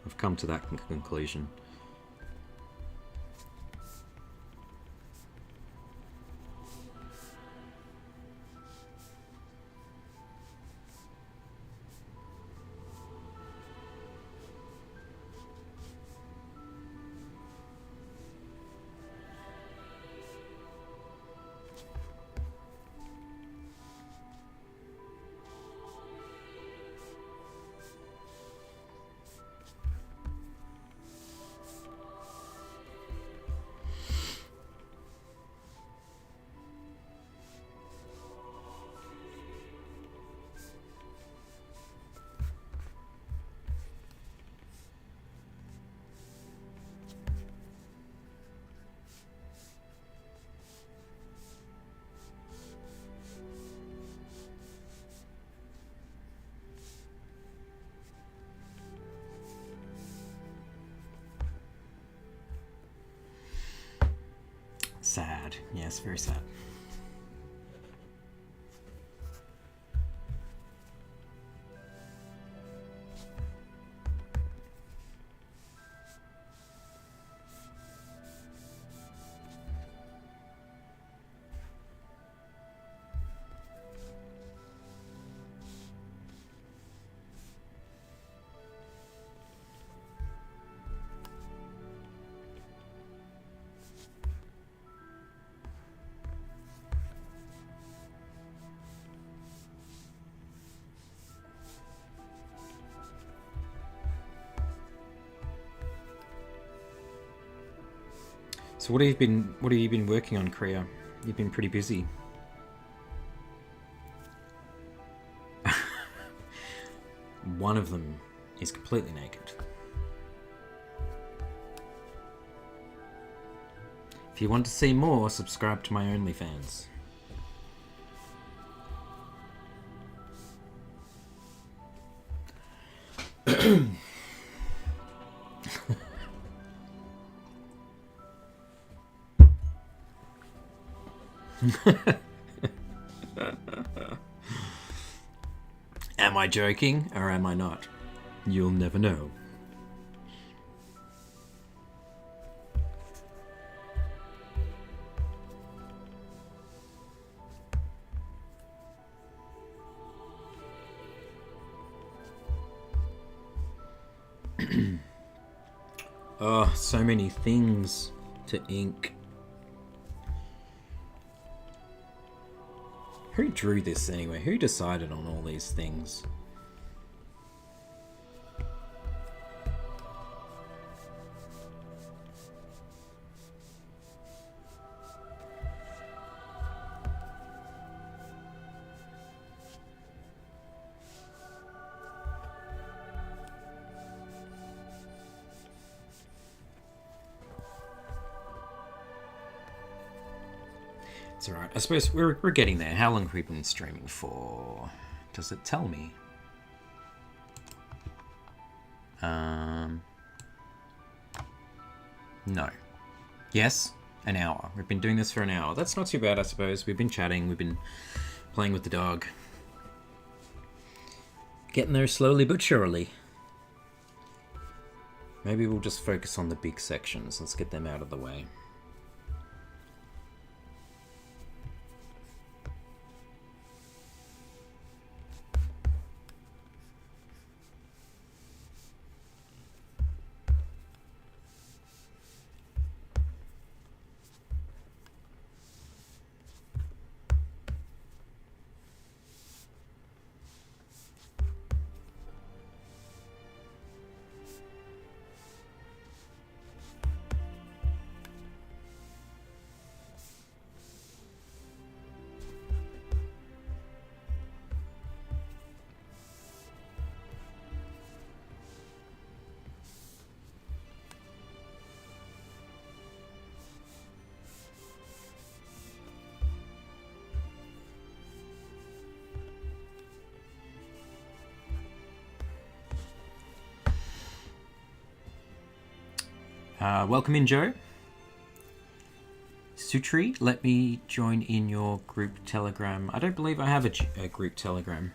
I've come to that conclusion. Sad. Yes, very sad. So what have you been working on, Kriya? You've been pretty busy. One of them is completely naked. If you want to see more, subscribe to my OnlyFans. Am I joking or am I not? You'll never know. Oh, so many things to ink. Who drew this anyway? Who decided on all these things? It's alright. I suppose we're getting there. How long have we been streaming for? Does it tell me? No. Yes? An hour. We've been doing this for an hour. That's not too bad, I suppose. We've been chatting. We've been playing with the dog. Getting there slowly but surely. Maybe we'll just focus on the big sections. Let's get them out of the way. Welcome in, Joe. Sutri, let me join in your group Telegram. I don't believe I have a group Telegram.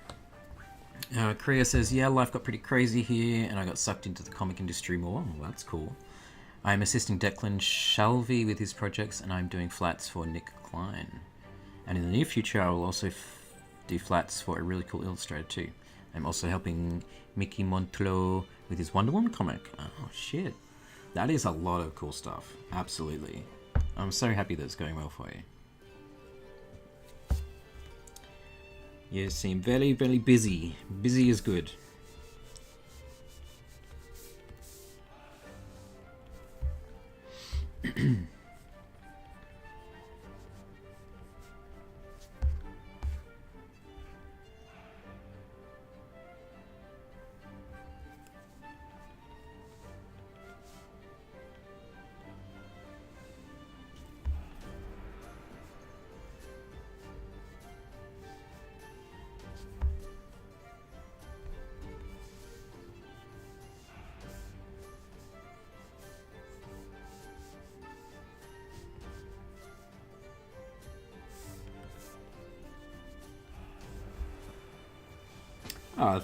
Kriya says, yeah, life got pretty crazy here and I got sucked into the comic industry more. Oh, that's cool. I'm assisting Declan Shalvey with his projects and I'm doing flats for Nick Klein. And in the near future, I will also do flats for a really cool illustrator too. I'm also helping Mickey Montlo with his Wonder Woman comic. Oh, shit. That is a lot of cool stuff. Absolutely. I'm so happy that it's going well for you. You seem very, very busy. Busy is good.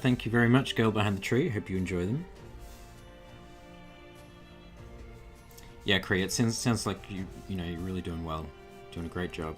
Thank you very much, Girl Behind the Tree. Hope you enjoy them. Yeah, Kree, it sounds like you know, you're really doing well. Doing a great job.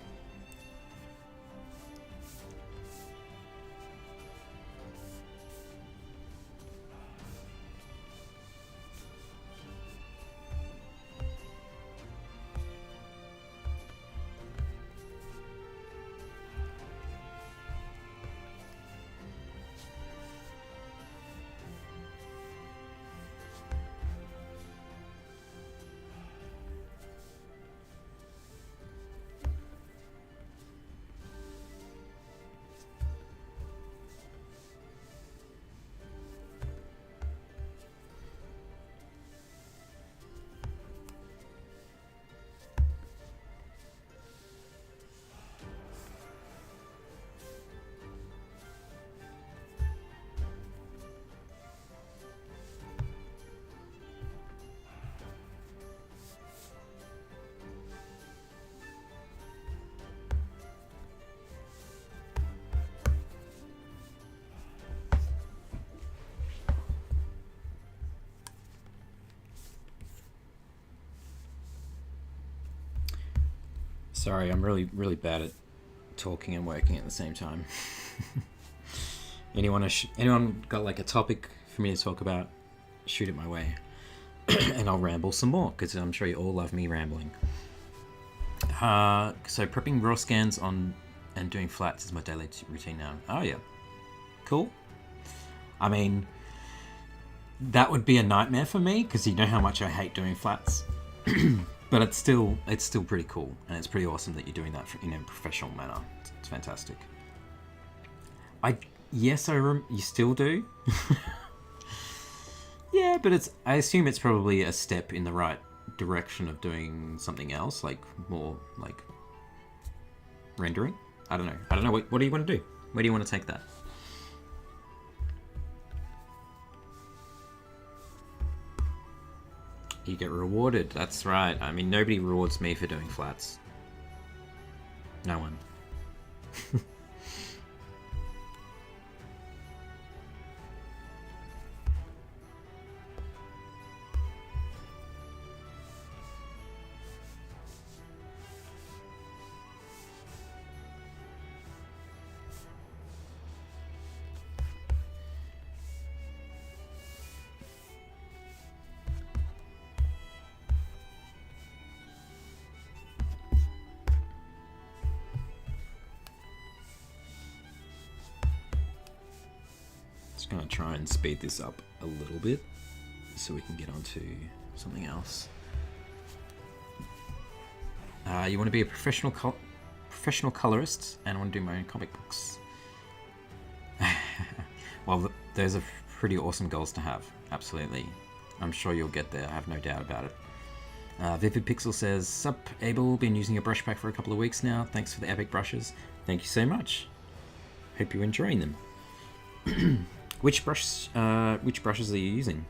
Sorry, I'm really bad at talking and working at the same time. Anyone got like a topic for me to talk about? Shoot it my way, and I'll ramble some more because I'm sure you all love me rambling. So prepping raw scans on and doing flats is my daily routine now. Oh yeah, cool. I mean, that would be a nightmare for me because you know how much I hate doing flats. But it's still pretty cool, and it's pretty awesome that you're doing that in a professional manner. It's fantastic. You still do. Yeah, but I assume it's probably a step in the right direction of doing something else, like more like rendering. I don't know. What do you want to do? Where do you want to take that? You get rewarded. That's right. I mean, nobody rewards me for doing flats. No one. Just gonna try and speed this up a little bit so we can get on to something else. You want to be a professional colorist and want to do my own comic books. Well, those are pretty awesome goals to have. Absolutely. I'm sure you'll get there. I have no doubt about it. Vivid Pixel says, "Sup, Abel, been using your brush pack for a couple of weeks now. Thanks for the epic brushes." Thank you so much. Hope you're enjoying them. Which brushes are you using?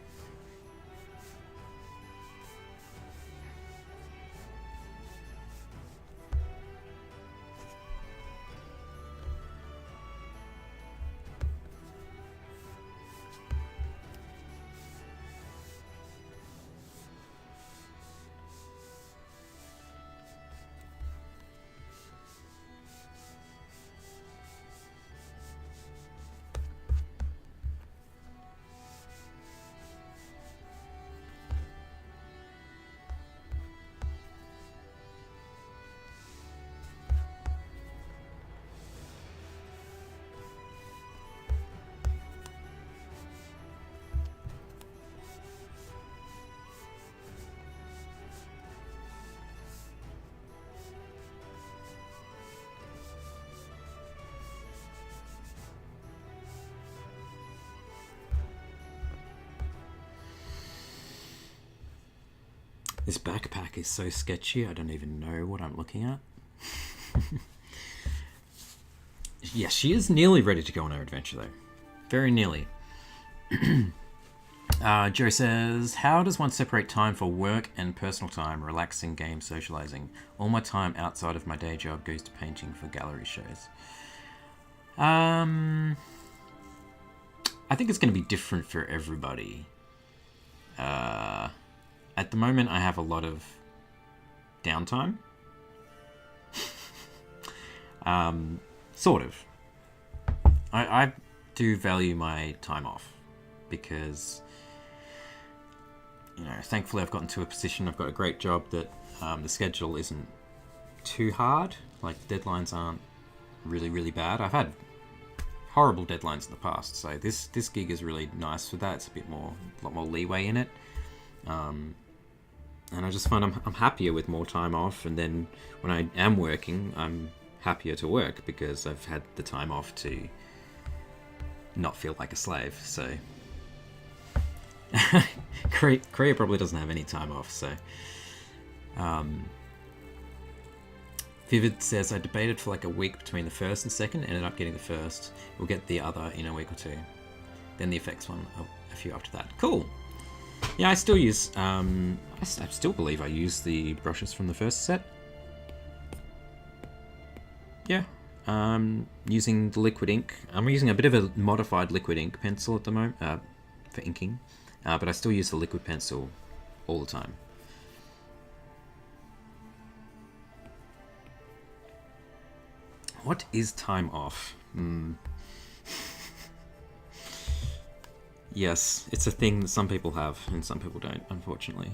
This backpack is so sketchy, I don't even know what I'm looking at. Yeah, she is nearly ready to go on her adventure, though. Very nearly. Joe says, "How does one separate time for work and personal time, relaxing, game, socializing? All my time outside of my day job goes to painting for gallery shows." I think it's going to be different for everybody. At the moment, I have a lot of downtime. Sort of. I do value my time off because, thankfully I've gotten to a position, I've got a great job that the schedule isn't too hard. Like, deadlines aren't really, really bad. I've had horrible deadlines in the past, so this gig is really nice for that. It's a lot more leeway in it. And I just find I'm happier with more time off, and then when I am working, I'm happier to work because I've had the time off to not feel like a slave. So Korea probably doesn't have any time off. So Vivid says, "I debated for like a week between the first and second, ended up getting the first. We'll get the other in a week or two. Then the effects one a few after that." Cool. Yeah, I still use, I still believe I use the brushes from the first set. Yeah, using the liquid ink. I'm using a bit of a modified liquid ink pencil at the moment for inking, but I still use the liquid pencil all the time. What is time off? Yes, it's a thing that some people have and some people don't, unfortunately.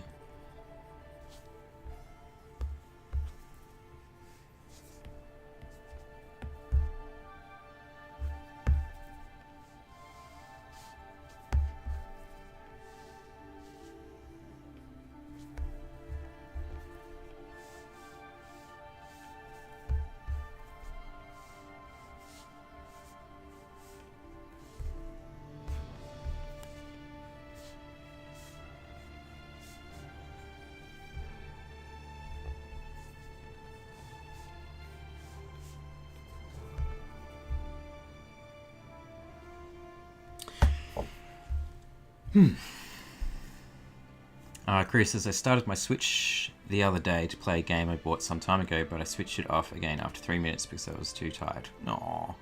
Chris says, I started my Switch the other day to play a game I bought some time ago, but I switched it off again after 3 minutes because I was too tired. Aww.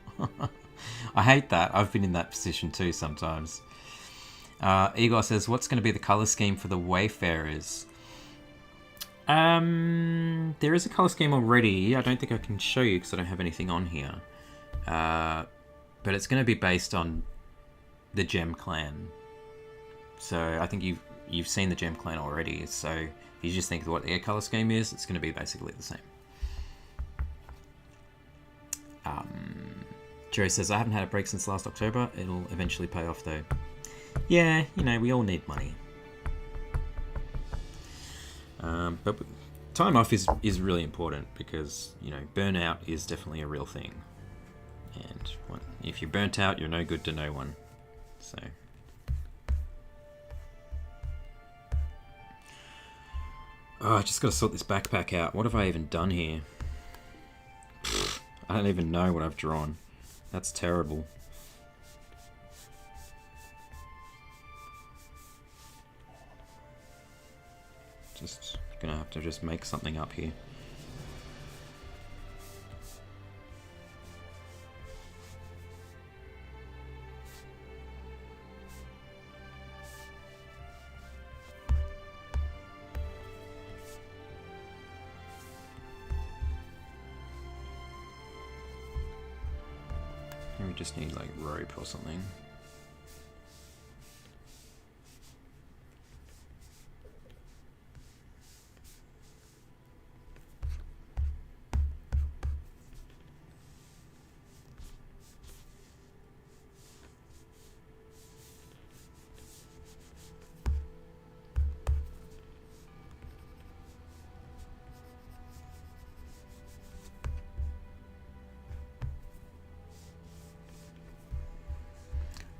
I hate that. I've been in that position too sometimes. Igor says, what's going to be the colour scheme for the Wayfarers? There is a colour scheme already. I don't think I can show you because I don't have anything on here. But it's going to be based on the Gem Clan. So I think you've seen the Gem Clan already. So if you just think of what their colour scheme is, it's going to be basically the same. Joe says, I haven't had a break since last October. It'll eventually pay off though. Yeah, you know, we all need money. But time off is really important because, you know, burnout is definitely a real thing. And if you're burnt out, you're no good to no one. So... Oh, I just got to sort this backpack out. What have I even done here? I don't even know what I've drawn. That's terrible. Just gonna have to just make something up here. We just need like rope or something.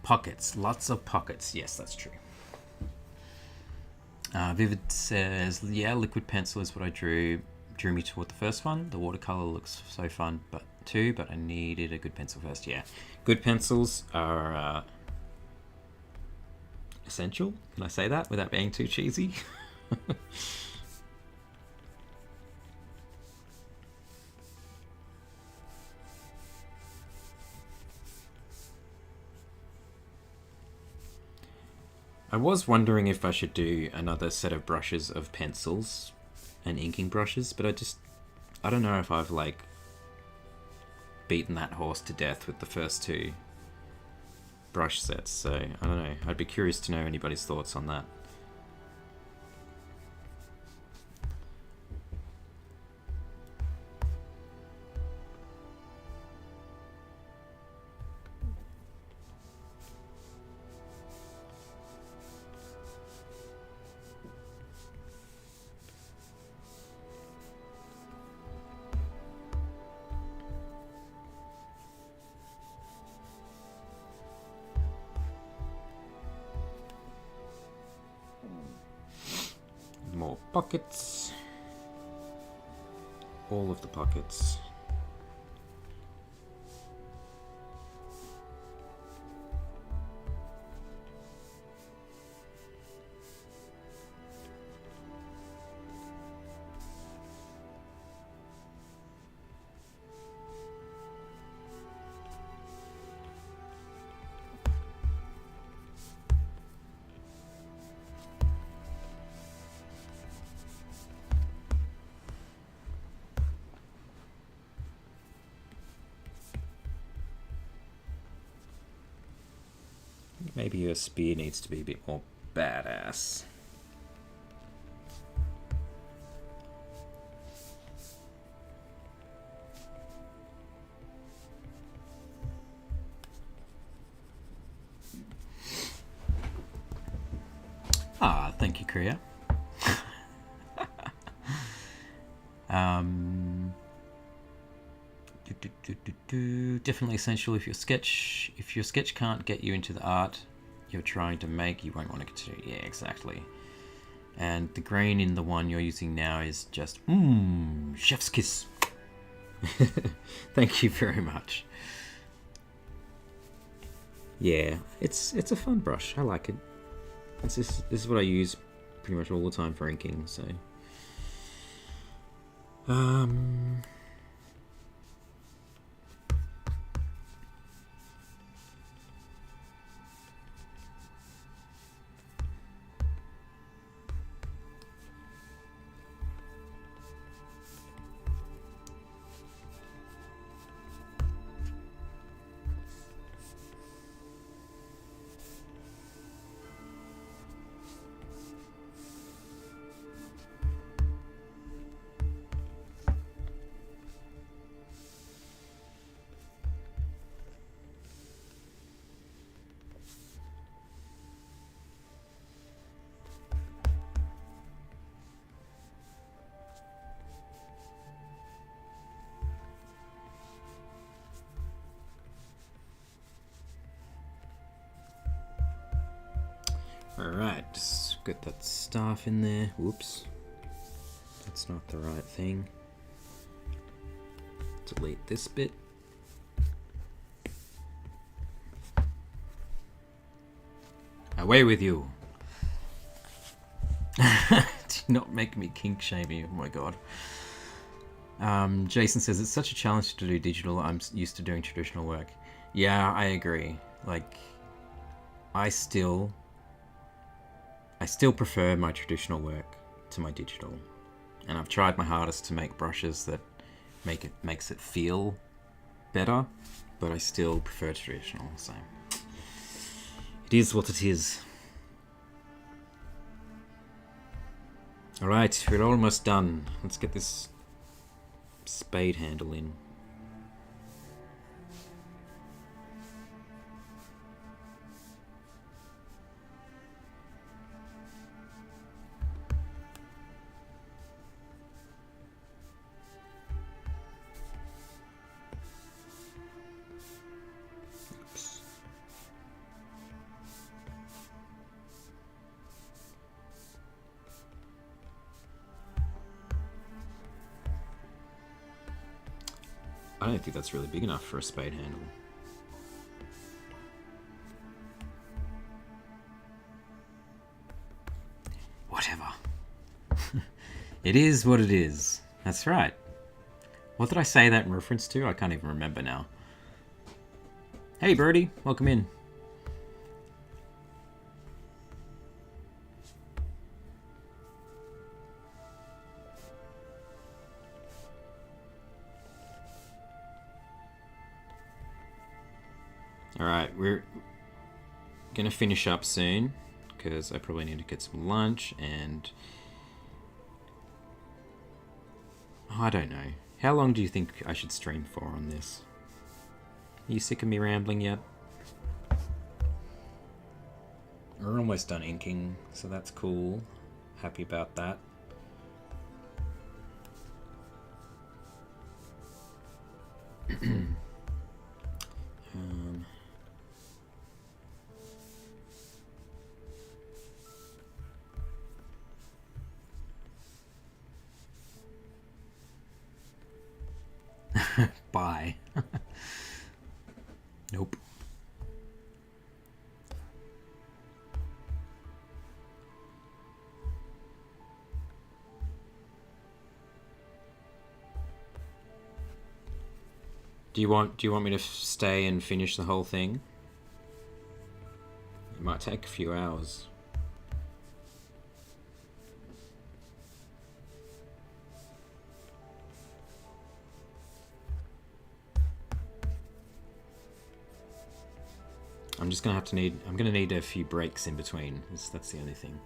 Pockets, lots of pockets. Yes, that's true. Vivid says, yeah, liquid pencil is what I drew me toward the first one. The watercolor looks so fun, but I needed a good pencil first. Yeah, good pencils are essential. Can I say that without being too cheesy? I was wondering if I should do another set of brushes of pencils and inking brushes, but I don't know if I've like beaten that horse to death with the first two brush sets, so I don't know. I'd be curious to know anybody's thoughts on that. More pockets. All of the pockets. Maybe your spear needs to be a bit more badass. Ah, thank you, Kriya. Definitely essential if your sketch can't get you into the art you're trying to make, you won't want to continue. Yeah, exactly. And the grain in the one you're using now is just chef's kiss. Thank you very much. Yeah, it's a fun brush. I like it. This is what I use pretty much all the time for inking. So, alright, just get that staff in there. Whoops. That's not the right thing. Delete this bit. Away with you! Do not make me kink shame you, oh my god. Jason says, it's such a challenge to do digital, I'm used to doing traditional work. Yeah, I agree. Like, I still prefer my traditional work to my digital. And I've tried my hardest to make brushes that makes it feel better, but I still prefer traditional, so it is what it is. Alright, we're almost done. Let's get this spade handle in. I don't think that's really big enough for a spade handle. Whatever. It is what it is. That's right. What did I say that in reference to? I can't even remember now. Hey, Birdie. Welcome in. Alright, we're gonna finish up soon because I probably need to get some lunch and I don't know. How long do you think I should stream for on this? Are you sick of me rambling yet? We're almost done inking, so that's cool. Happy about that. Bye. Nope. Do you want me to stay and finish the whole thing? It might take a few hours. I'm I'm just gonna need a few breaks in between. That's the only thing.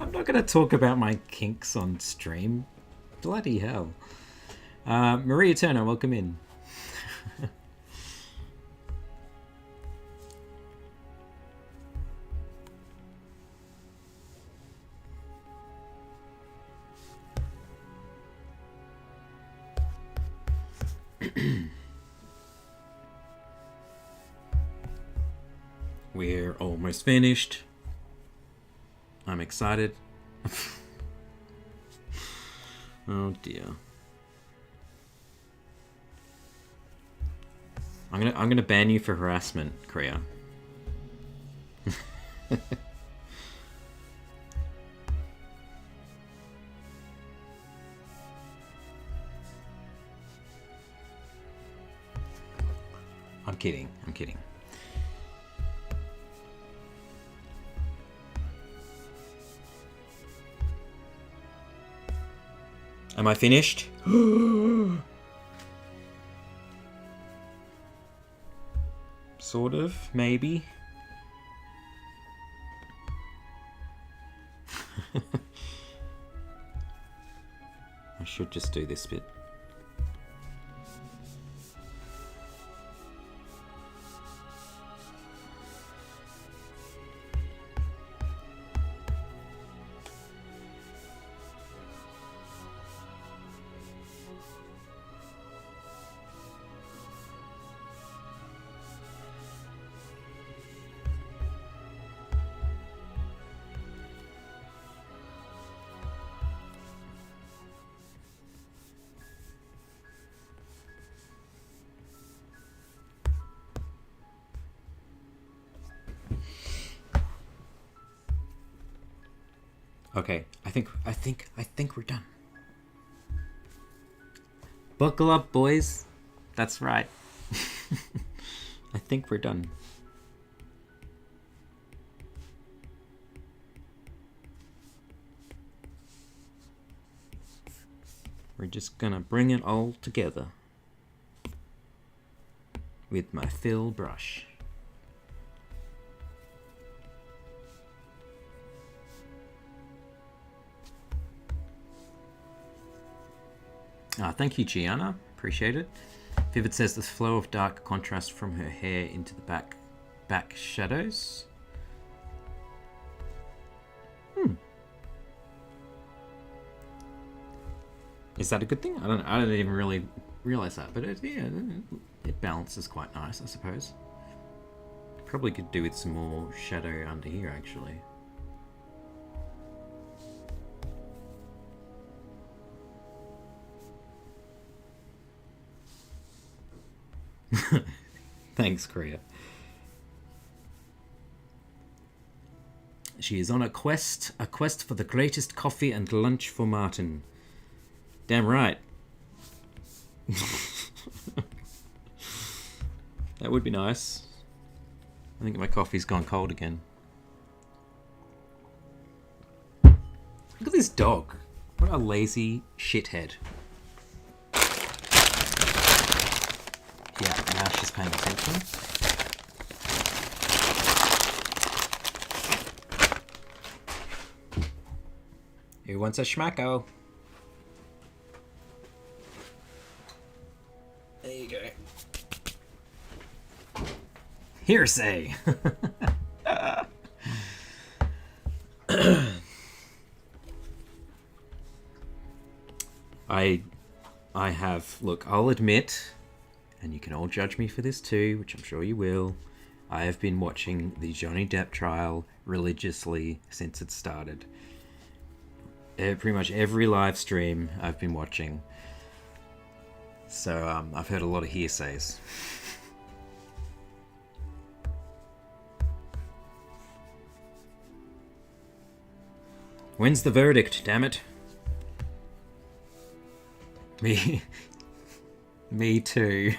I'm not going to talk about my kinks on stream. Bloody hell. Maria Turner, welcome in. We're almost finished. I'm excited. Oh dear. I'm gonna ban you for harassment, Kriya. I'm kidding. I'm kidding. Am I finished? Sort of, maybe. I should just do this bit. Okay, I think we're done. Buckle up, boys. That's right. I think we're done. We're just gonna bring it all together with my fill brush. Thank you, Gianna. Appreciate it. Vivid says the flow of dark contrast from her hair into the back shadows. Is that a good thing? I don't even really realize that, but it balances quite nice, I suppose. Probably could do with some more shadow under here, actually. Thanks, Kriya. She is on a quest for the greatest coffee and lunch for Martin. Damn right. That would be nice. I think my coffee's gone cold again. Look at this dog. What a lazy shithead. Yeah, now she's paying attention. Who wants a schmacko? There you go. Hearsay. I have, look, I'll admit, and you can all judge me for this too, which I'm sure you will, I have been watching the Johnny Depp trial religiously since it started. Pretty much every live stream I've been watching. So I've heard a lot of hearsays. When's the verdict, damn it? Me too.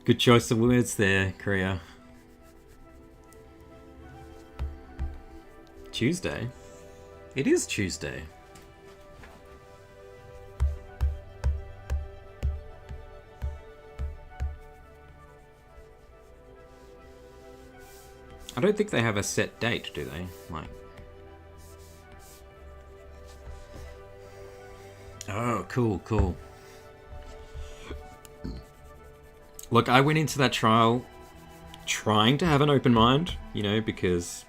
Good choice of words there, Kriya. Tuesday? It is Tuesday. I don't think they have a set date, do they? Like... Oh, cool. Look, I went into that trial trying to have an open mind, you know, because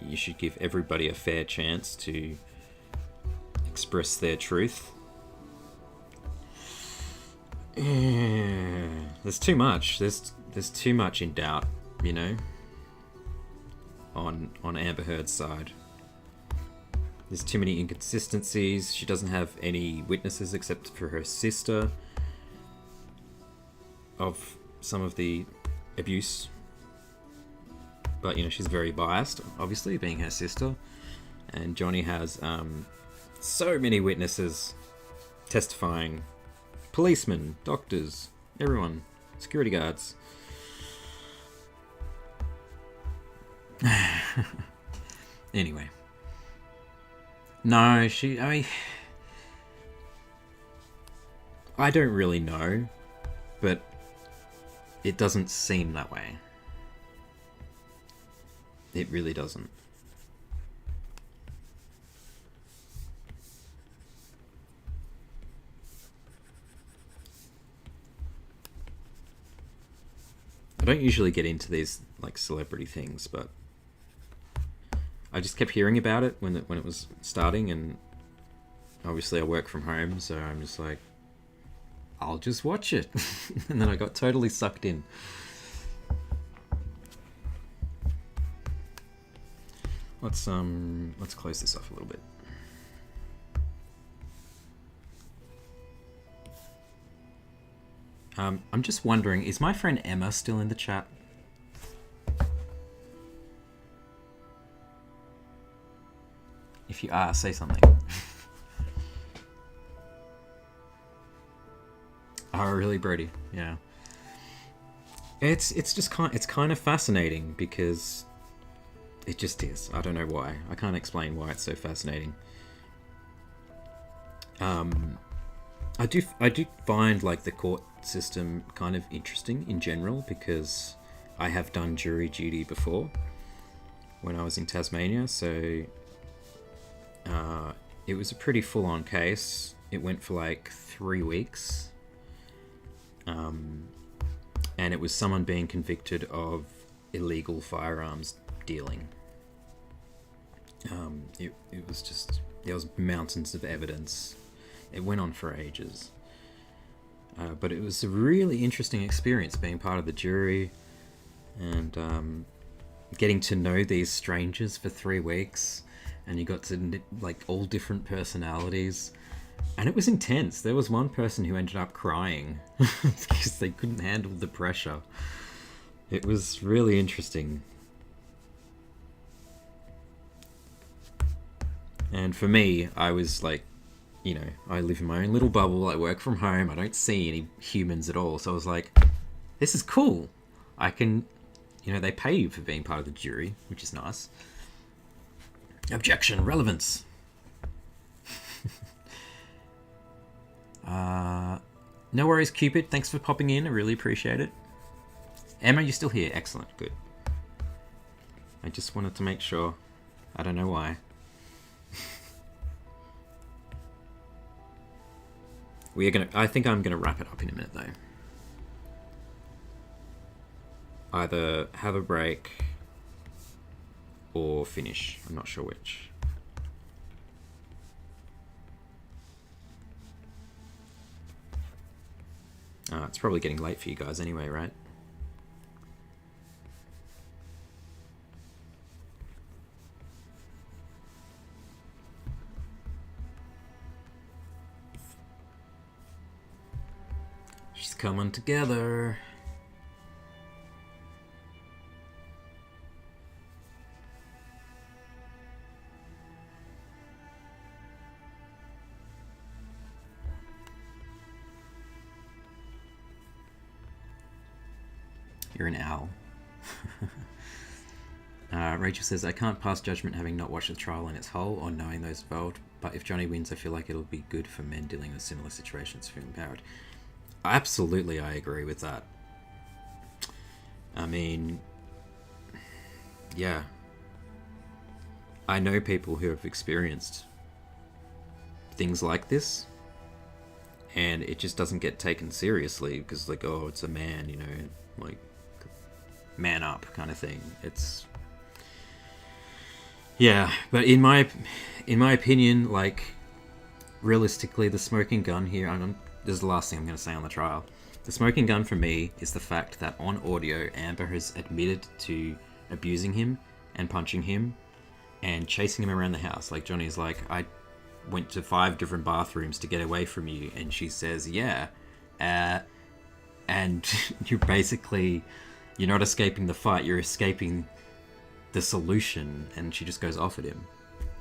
you should give everybody a fair chance to express their truth. There's too much. There's too much in doubt, you know, on Amber Heard's side. There's too many inconsistencies. She doesn't have any witnesses except for her sister of some of the abuse. But, you know, she's very biased, obviously, being her sister. And Johnny has so many witnesses testifying. Policemen, doctors, everyone. Security guards. Anyway. No, I mean... I don't really know, but it doesn't seem that way. It really doesn't. I don't usually get into these like celebrity things, but I just kept hearing about it when it was starting, and obviously I work from home, so I'm just like, I'll just watch it. And then I got totally sucked in. Let's close this off a little bit. I'm just wondering, is my friend Emma still in the chat? If you are, say something. Oh, really, Brody? Yeah. It's just kind of fascinating because it just is. I don't know why. I can't explain why it's so fascinating. I do find like the court system kind of interesting in general because I have done jury duty before when I was in Tasmania, so it was a pretty full-on case. It went for like 3 weeks, and it was someone being convicted of illegal firearms dealing. It was just, there was mountains of evidence. It went on for ages. But it was a really interesting experience being part of the jury and getting to know these strangers for 3 weeks, and you got to like all different personalities, and it was intense. There was one person who ended up crying because they couldn't handle the pressure. It was really interesting. And for me, I was like, you know, I live in my own little bubble, I work from home, I don't see any humans at all, so I was like, this is cool. I can, you know, they pay you for being part of the jury, which is nice. Objection, relevance. No worries, Cupid, thanks for popping in, I really appreciate it. Emma, you're still here. Excellent. Good. I just wanted to make sure. I don't know why. I think I'm gonna wrap it up in a minute though. Either have a break or finish. I'm not sure which. It's probably getting late for you guys anyway, right? She's coming together. You're an owl. Rachel says, I can't pass judgment having not watched the trial in its whole or knowing those involved, but if Johnny wins, I feel like it'll be good for men dealing with similar situations feeling empowered. Absolutely, I agree with that. I mean, yeah. I know people who have experienced things like this, and it just doesn't get taken seriously because, like, oh, it's a man, you know, like, man up kind of thing. It's, yeah, but in my opinion, like, realistically, the smoking gun here, this is the last thing I'm going to say on the trial. The smoking gun for me is the fact that on audio, Amber has admitted to abusing him and punching him and chasing him around the house. Like, Johnny's like, I went to 5 different bathrooms to get away from you, and she says, yeah, and you're not escaping the fight, you're escaping the solution, and she just goes off at him.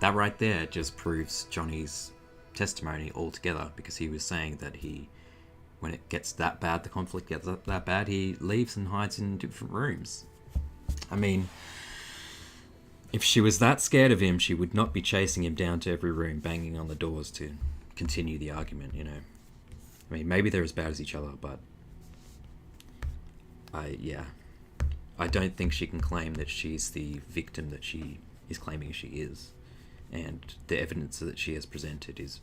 That right there just proves Johnny's testimony altogether, because he was saying that when it gets that bad, the conflict gets that bad, he leaves and hides in different rooms. I mean, if she was that scared of him, she would not be chasing him down to every room, banging on the doors to continue the argument, you know. I mean, maybe they're as bad as each other, but I don't think she can claim that she's the victim that she is claiming she is. And the evidence that she has presented is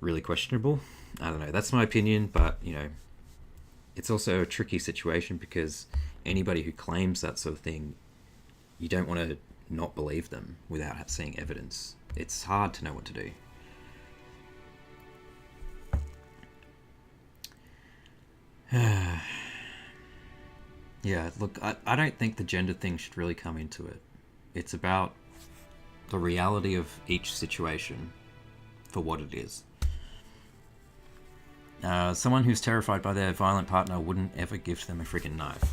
really questionable. I don't know, that's my opinion, but, you know, it's also a tricky situation because anybody who claims that sort of thing, you don't want to not believe them without seeing evidence. It's hard to know what to do. Yeah, look, I don't think the gender thing should really come into it. It's about the reality of each situation for what it is. Someone who's terrified by their violent partner wouldn't ever give them a freaking knife.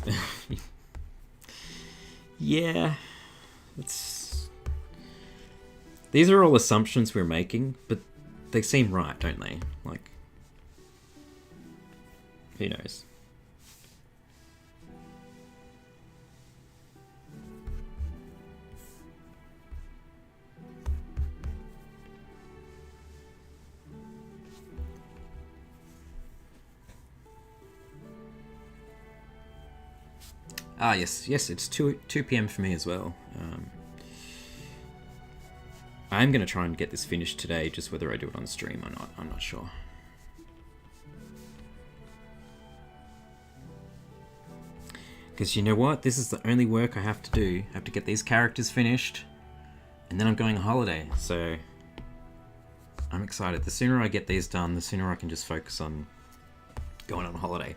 Yeah, these are all assumptions we're making, but they seem right, don't they? Like, who knows? Yes, it's 2 p.m. for me as well. I'm going to try and get this finished today, just whether I do it on stream or not, I'm not sure. Because you know what? This is the only work I have to do. I have to get these characters finished, and then I'm going on holiday, so I'm excited. The sooner I get these done, the sooner I can just focus on going on holiday.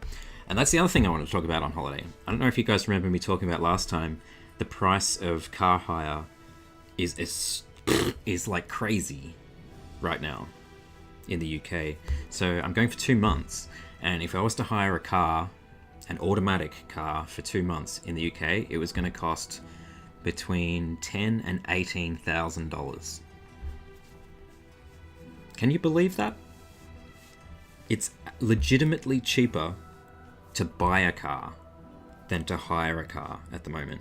And that's the other thing I want to talk about on holiday. I don't know if you guys remember me talking about last time, the price of car hire is like crazy right now in the UK. So I'm going for 2 months, and if I was to hire a car, an automatic car for 2 months in the UK, it was going to cost between $10,000 and $18,000. Can you believe that? It's legitimately cheaper to buy a car than to hire a car at the moment.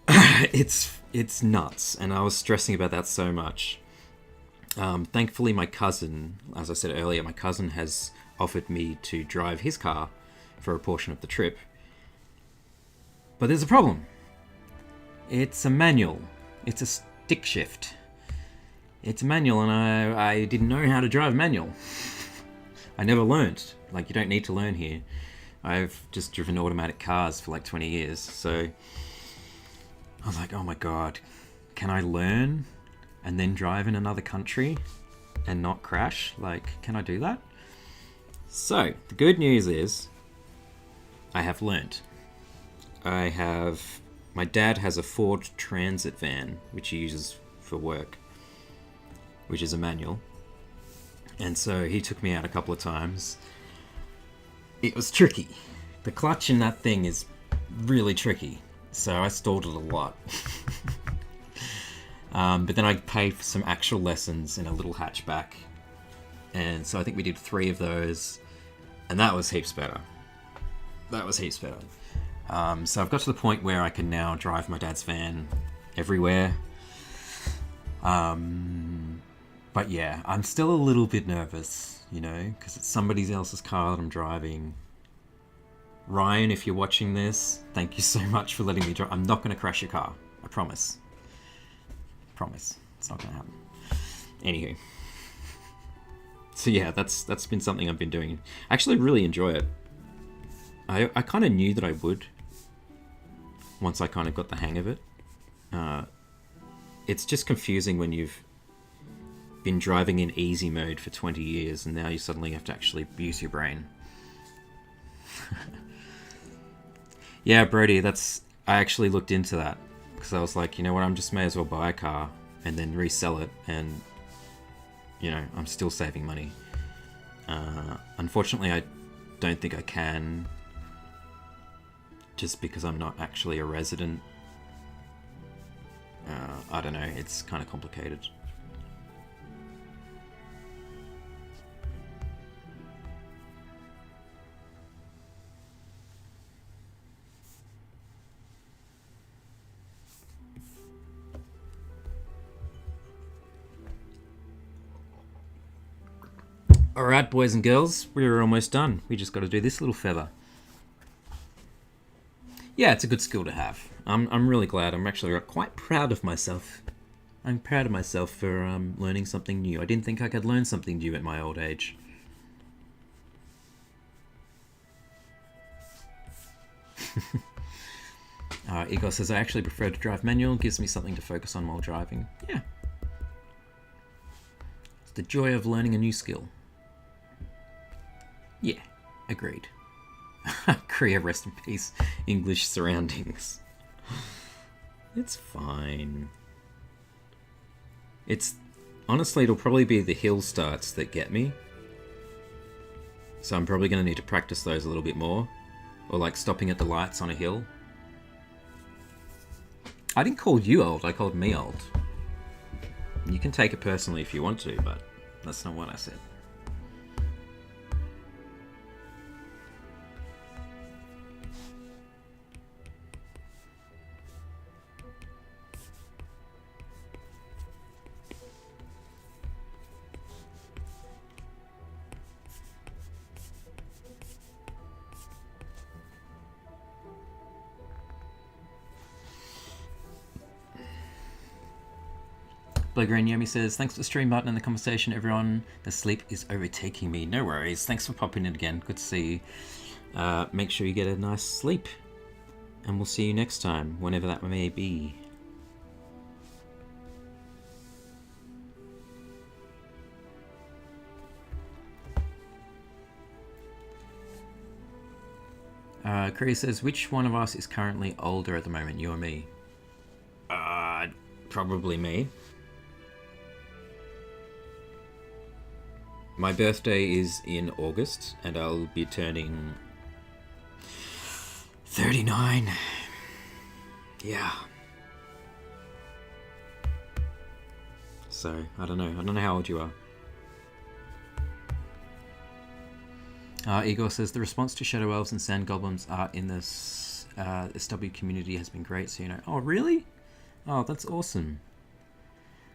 It's nuts, and I was stressing about that so much. Thankfully, my cousin, as I said earlier, my cousin has offered me to drive his car for a portion of the trip. But there's a problem. It's a manual. It's a stick shift. It's a manual, and I didn't know how to drive manual. I never learned. Like, you don't need to learn here. I've just driven automatic cars for like 20 years, so I was like, oh my god, can I learn and then drive in another country and not crash? Like, can I do that? So, the good news is I have learnt. My dad has a Ford Transit van, which he uses for work, which is a manual. And so he took me out a couple of times. It was tricky. The clutch in that thing is really tricky. So I stalled it a lot. But then I paid for some actual lessons in a little hatchback. And so I think we did 3 of those. And that was heaps better. So I've got to the point where I can now drive my dad's van everywhere. But yeah, I'm still a little bit nervous, you know, because it's somebody else's car that I'm driving. Ryan, if you're watching this, thank you so much for letting me drive. I'm not going to crash your car. I promise. Promise. It's not going to happen. Anywho. So yeah, that's been something I've been doing. I actually really enjoy it. I kind of knew that I would once I kind of got the hang of it. It's just confusing when you've been driving in easy mode for 20 years and now you suddenly have to actually use your brain. Yeah, Brody, I actually looked into that because I was like, you know what, I'm just may as well buy a car and then resell it, and you know, I'm still saving money. Unfortunately, I don't think I can, just because I'm not actually a resident. I don't know, it's kind of complicated. Alright, boys and girls, we're almost done. We just got to do this little feather. Yeah, it's a good skill to have. I'm really glad. I'm actually quite proud of myself. I'm proud of myself for learning something new. I didn't think I could learn something new at my old age. Igor says, I actually prefer to drive manual. Gives me something to focus on while driving. Yeah. It's the joy of learning a new skill. Yeah, agreed. Korea, rest in peace. English surroundings. It's fine. Honestly, it'll probably be the hill starts that get me. So I'm probably going to need to practice those a little bit more. Or like stopping at the lights on a hill. I didn't call you old, I called me old. You can take it personally if you want to, but that's not what I said. Blowgreen Yomi says, thanks for the stream button and the conversation, everyone. The sleep is overtaking me. No worries. Thanks for popping in again. Good to see you. Make sure you get a nice sleep. And we'll see you next time, whenever that may be. Korea says, which one of us is currently older at the moment, you or me? Probably me. My birthday is in August, and I'll be turning 39. Yeah. So, I don't know. I don't know how old you are. Igor says, the response to Shadow Elves and Sand Goblins art in this SW community has been great, so you know. Oh, really? Oh, that's awesome.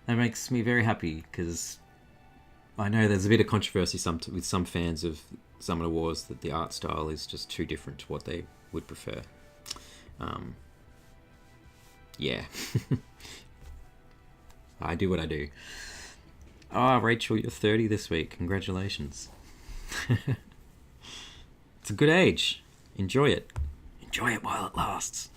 That makes me very happy, because I know there's a bit of controversy with some fans of Summoner Wars that the art style is just too different to what they would prefer. Yeah. I do what I do. Oh, Rachel, you're 30 this week. Congratulations. It's a good age. Enjoy it. Enjoy it while it lasts.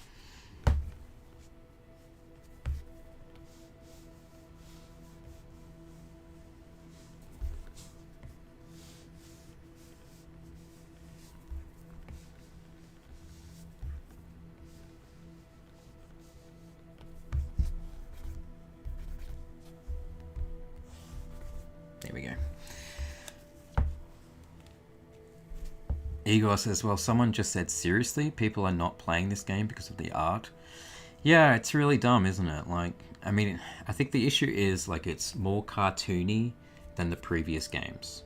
There we go. Igor says, well, someone just said, seriously? People are not playing this game because of the art? Yeah, it's really dumb, isn't it? Like, I mean, I think the issue is, like, it's more cartoony than the previous games.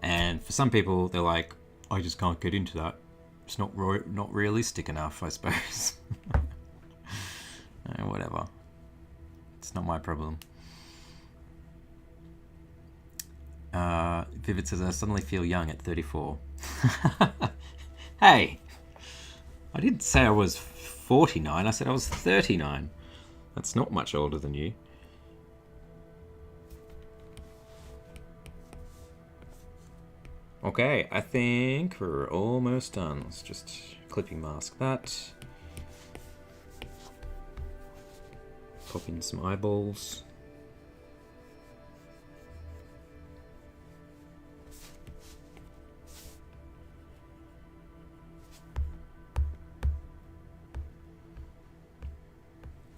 And for some people, they're like, I just can't get into that. It's not realistic enough, I suppose. Whatever. It's not my problem. Vivid says, I suddenly feel young at 34. Hey! I didn't say I was 49, I said I was 39. That's not much older than you. Okay, I think we're almost done. Let's just clipping mask that. Pop in some eyeballs.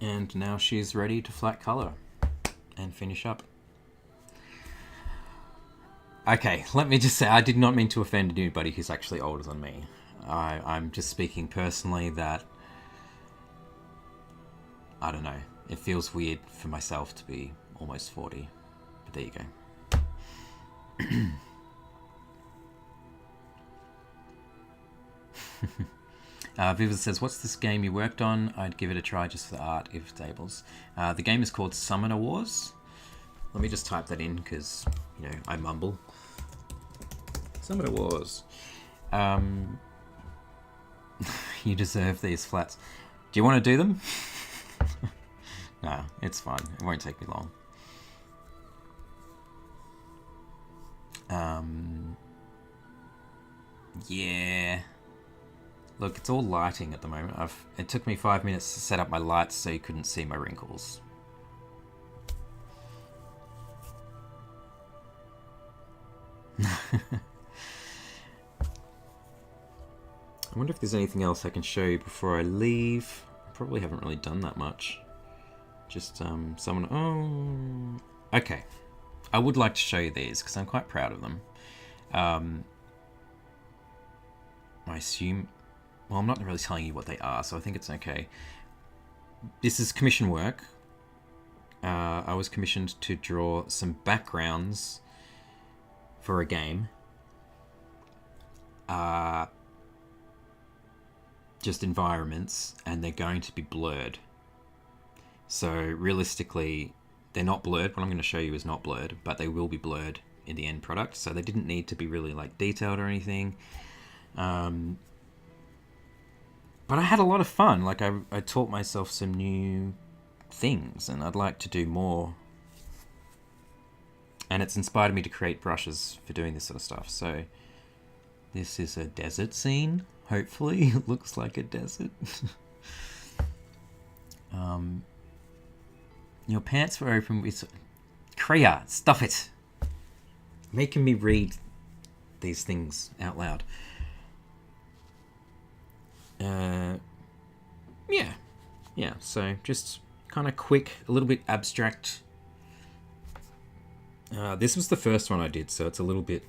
And now she's ready to flat color and finish up. Okay, let me just say, I did not mean to offend anybody who's actually older than me. I'm just speaking personally that, I don't know, it feels weird for myself to be almost 40. But there you go. Viva says, what's this game you worked on? I'd give it a try just for the art if tables. The game is called Summoner Wars. Let me just type that in because, you know, I mumble. Summoner Wars. You deserve these flats. Do you want to do them? No, it's fine. It won't take me long. Yeah. Look, it's all lighting at the moment. It took me 5 minutes to set up my lights so you couldn't see my wrinkles. I wonder if there's anything else I can show you before I leave. I probably haven't really done that much. Just someone... Oh... Okay. I would like to show you these because I'm quite proud of them. I assume... Well, I'm not really telling you what they are, so I think it's okay. This is commission work. I was commissioned to draw some backgrounds for a game. Just environments, and they're going to be blurred. So realistically, they're not blurred. What I'm going to show you is not blurred, but they will be blurred in the end product. So they didn't need to be really like detailed or anything. But I had a lot of fun. Like I taught myself some new things, and I'd like to do more. And it's inspired me to create brushes for doing this sort of stuff. So this is a desert scene. Hopefully, it looks like a desert. Your pants were open with... Kriya, stop it! Making me read these things out loud. Yeah, so just kind of quick, a little bit abstract. This was the first one I did, so it's a little bit...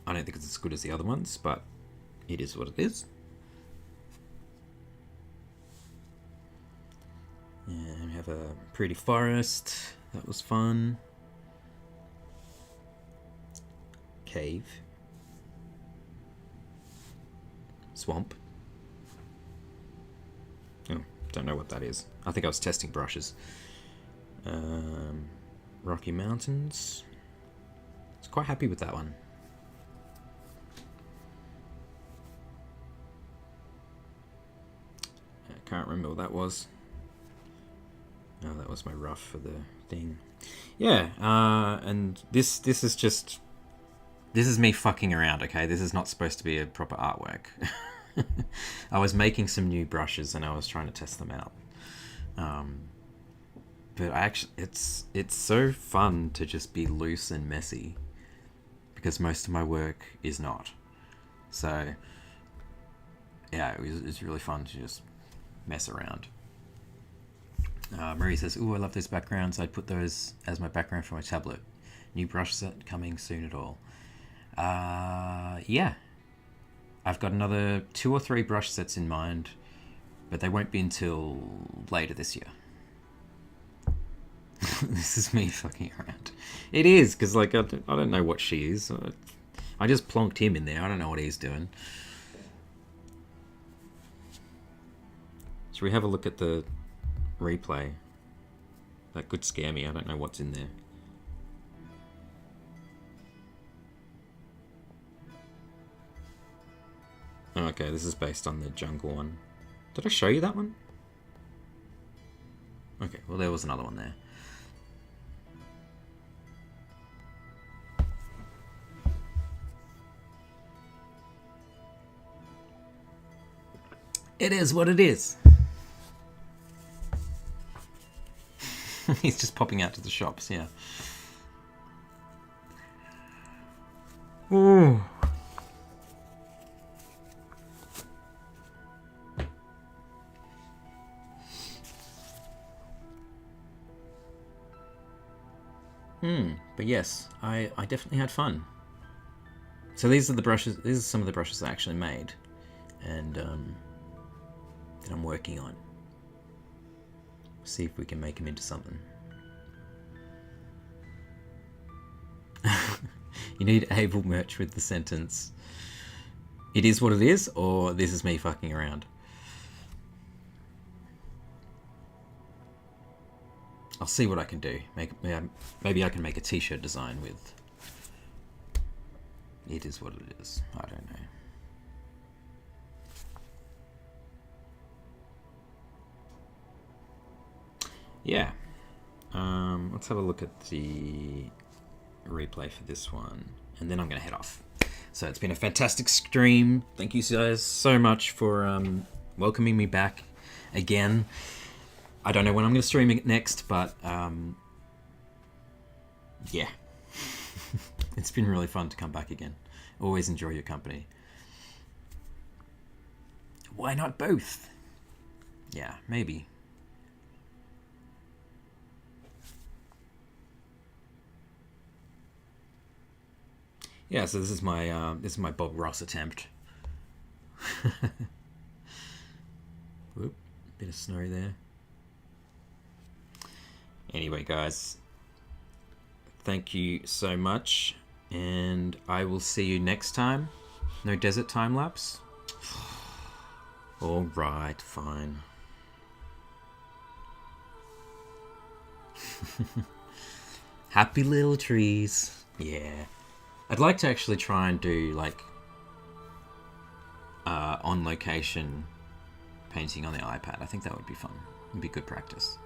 I don't think it's as good as the other ones, but it is what it is. And we have a pretty forest. That was fun. Cave. Swamp. Oh, don't know what that is. I think I was testing brushes. Rocky Mountains. I was quite happy with that one. can't remember what that was. Oh, that was my rough for the thing. Yeah, and this is just... This is me fucking around, okay? This is not supposed to be a proper artwork. I was making some new brushes and I was trying to test them out. But it's so fun to just be loose and messy, because most of my work is not. So yeah, it was really fun to just mess around. Marie says, "Ooh, I love those backgrounds. I'd put those as my background for my tablet. New brush set coming soon at all." Yeah. I've got another 2 or 3 brush sets in mind, but they won't be until later this year. This is me fucking around. It is, because like I don't know what she is. I just plonked him in there. I don't know what he's doing. Should we have a look at the replay? That could scare me. I don't know what's in there. Oh, okay, this is based on the jungle one. Did I show you that one? Okay, well there was another one there. It is what it is. He's just popping out to the shops, yeah. Ooh. But yes, I definitely had fun. So these are the brushes. These are some of the brushes I actually made, and that I'm working on. See if we can make them into something. You need able merch with the sentence, "It is what it is," or "This is me fucking around." I'll see what I can do. Maybe I can make a t-shirt design with "It is what it is." I don't know. Yeah. Let's have a look at the replay for this one, and then I'm going to head off. So it's been a fantastic stream. Thank you guys so much for welcoming me back again. I don't know when I'm going to stream it next, but yeah. It's been really fun to come back again. Always enjoy your company. Why not both? Yeah, maybe. Yeah, so this is my Bob Ross attempt. Whoop, bit of snow there. Anyway, guys, thank you so much, and I will see you next time. No desert time lapse? All right, fine. Happy little trees. Yeah. I'd like to actually try and do like on location painting on the iPad. I think that would be fun. It'd be good practice.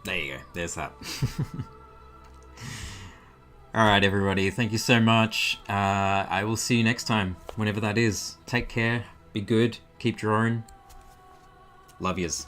There you go. There's that. Alright, everybody. Thank you so much. I will see you next time, whenever that is. Take care. Be good. Keep drawing. Love yous.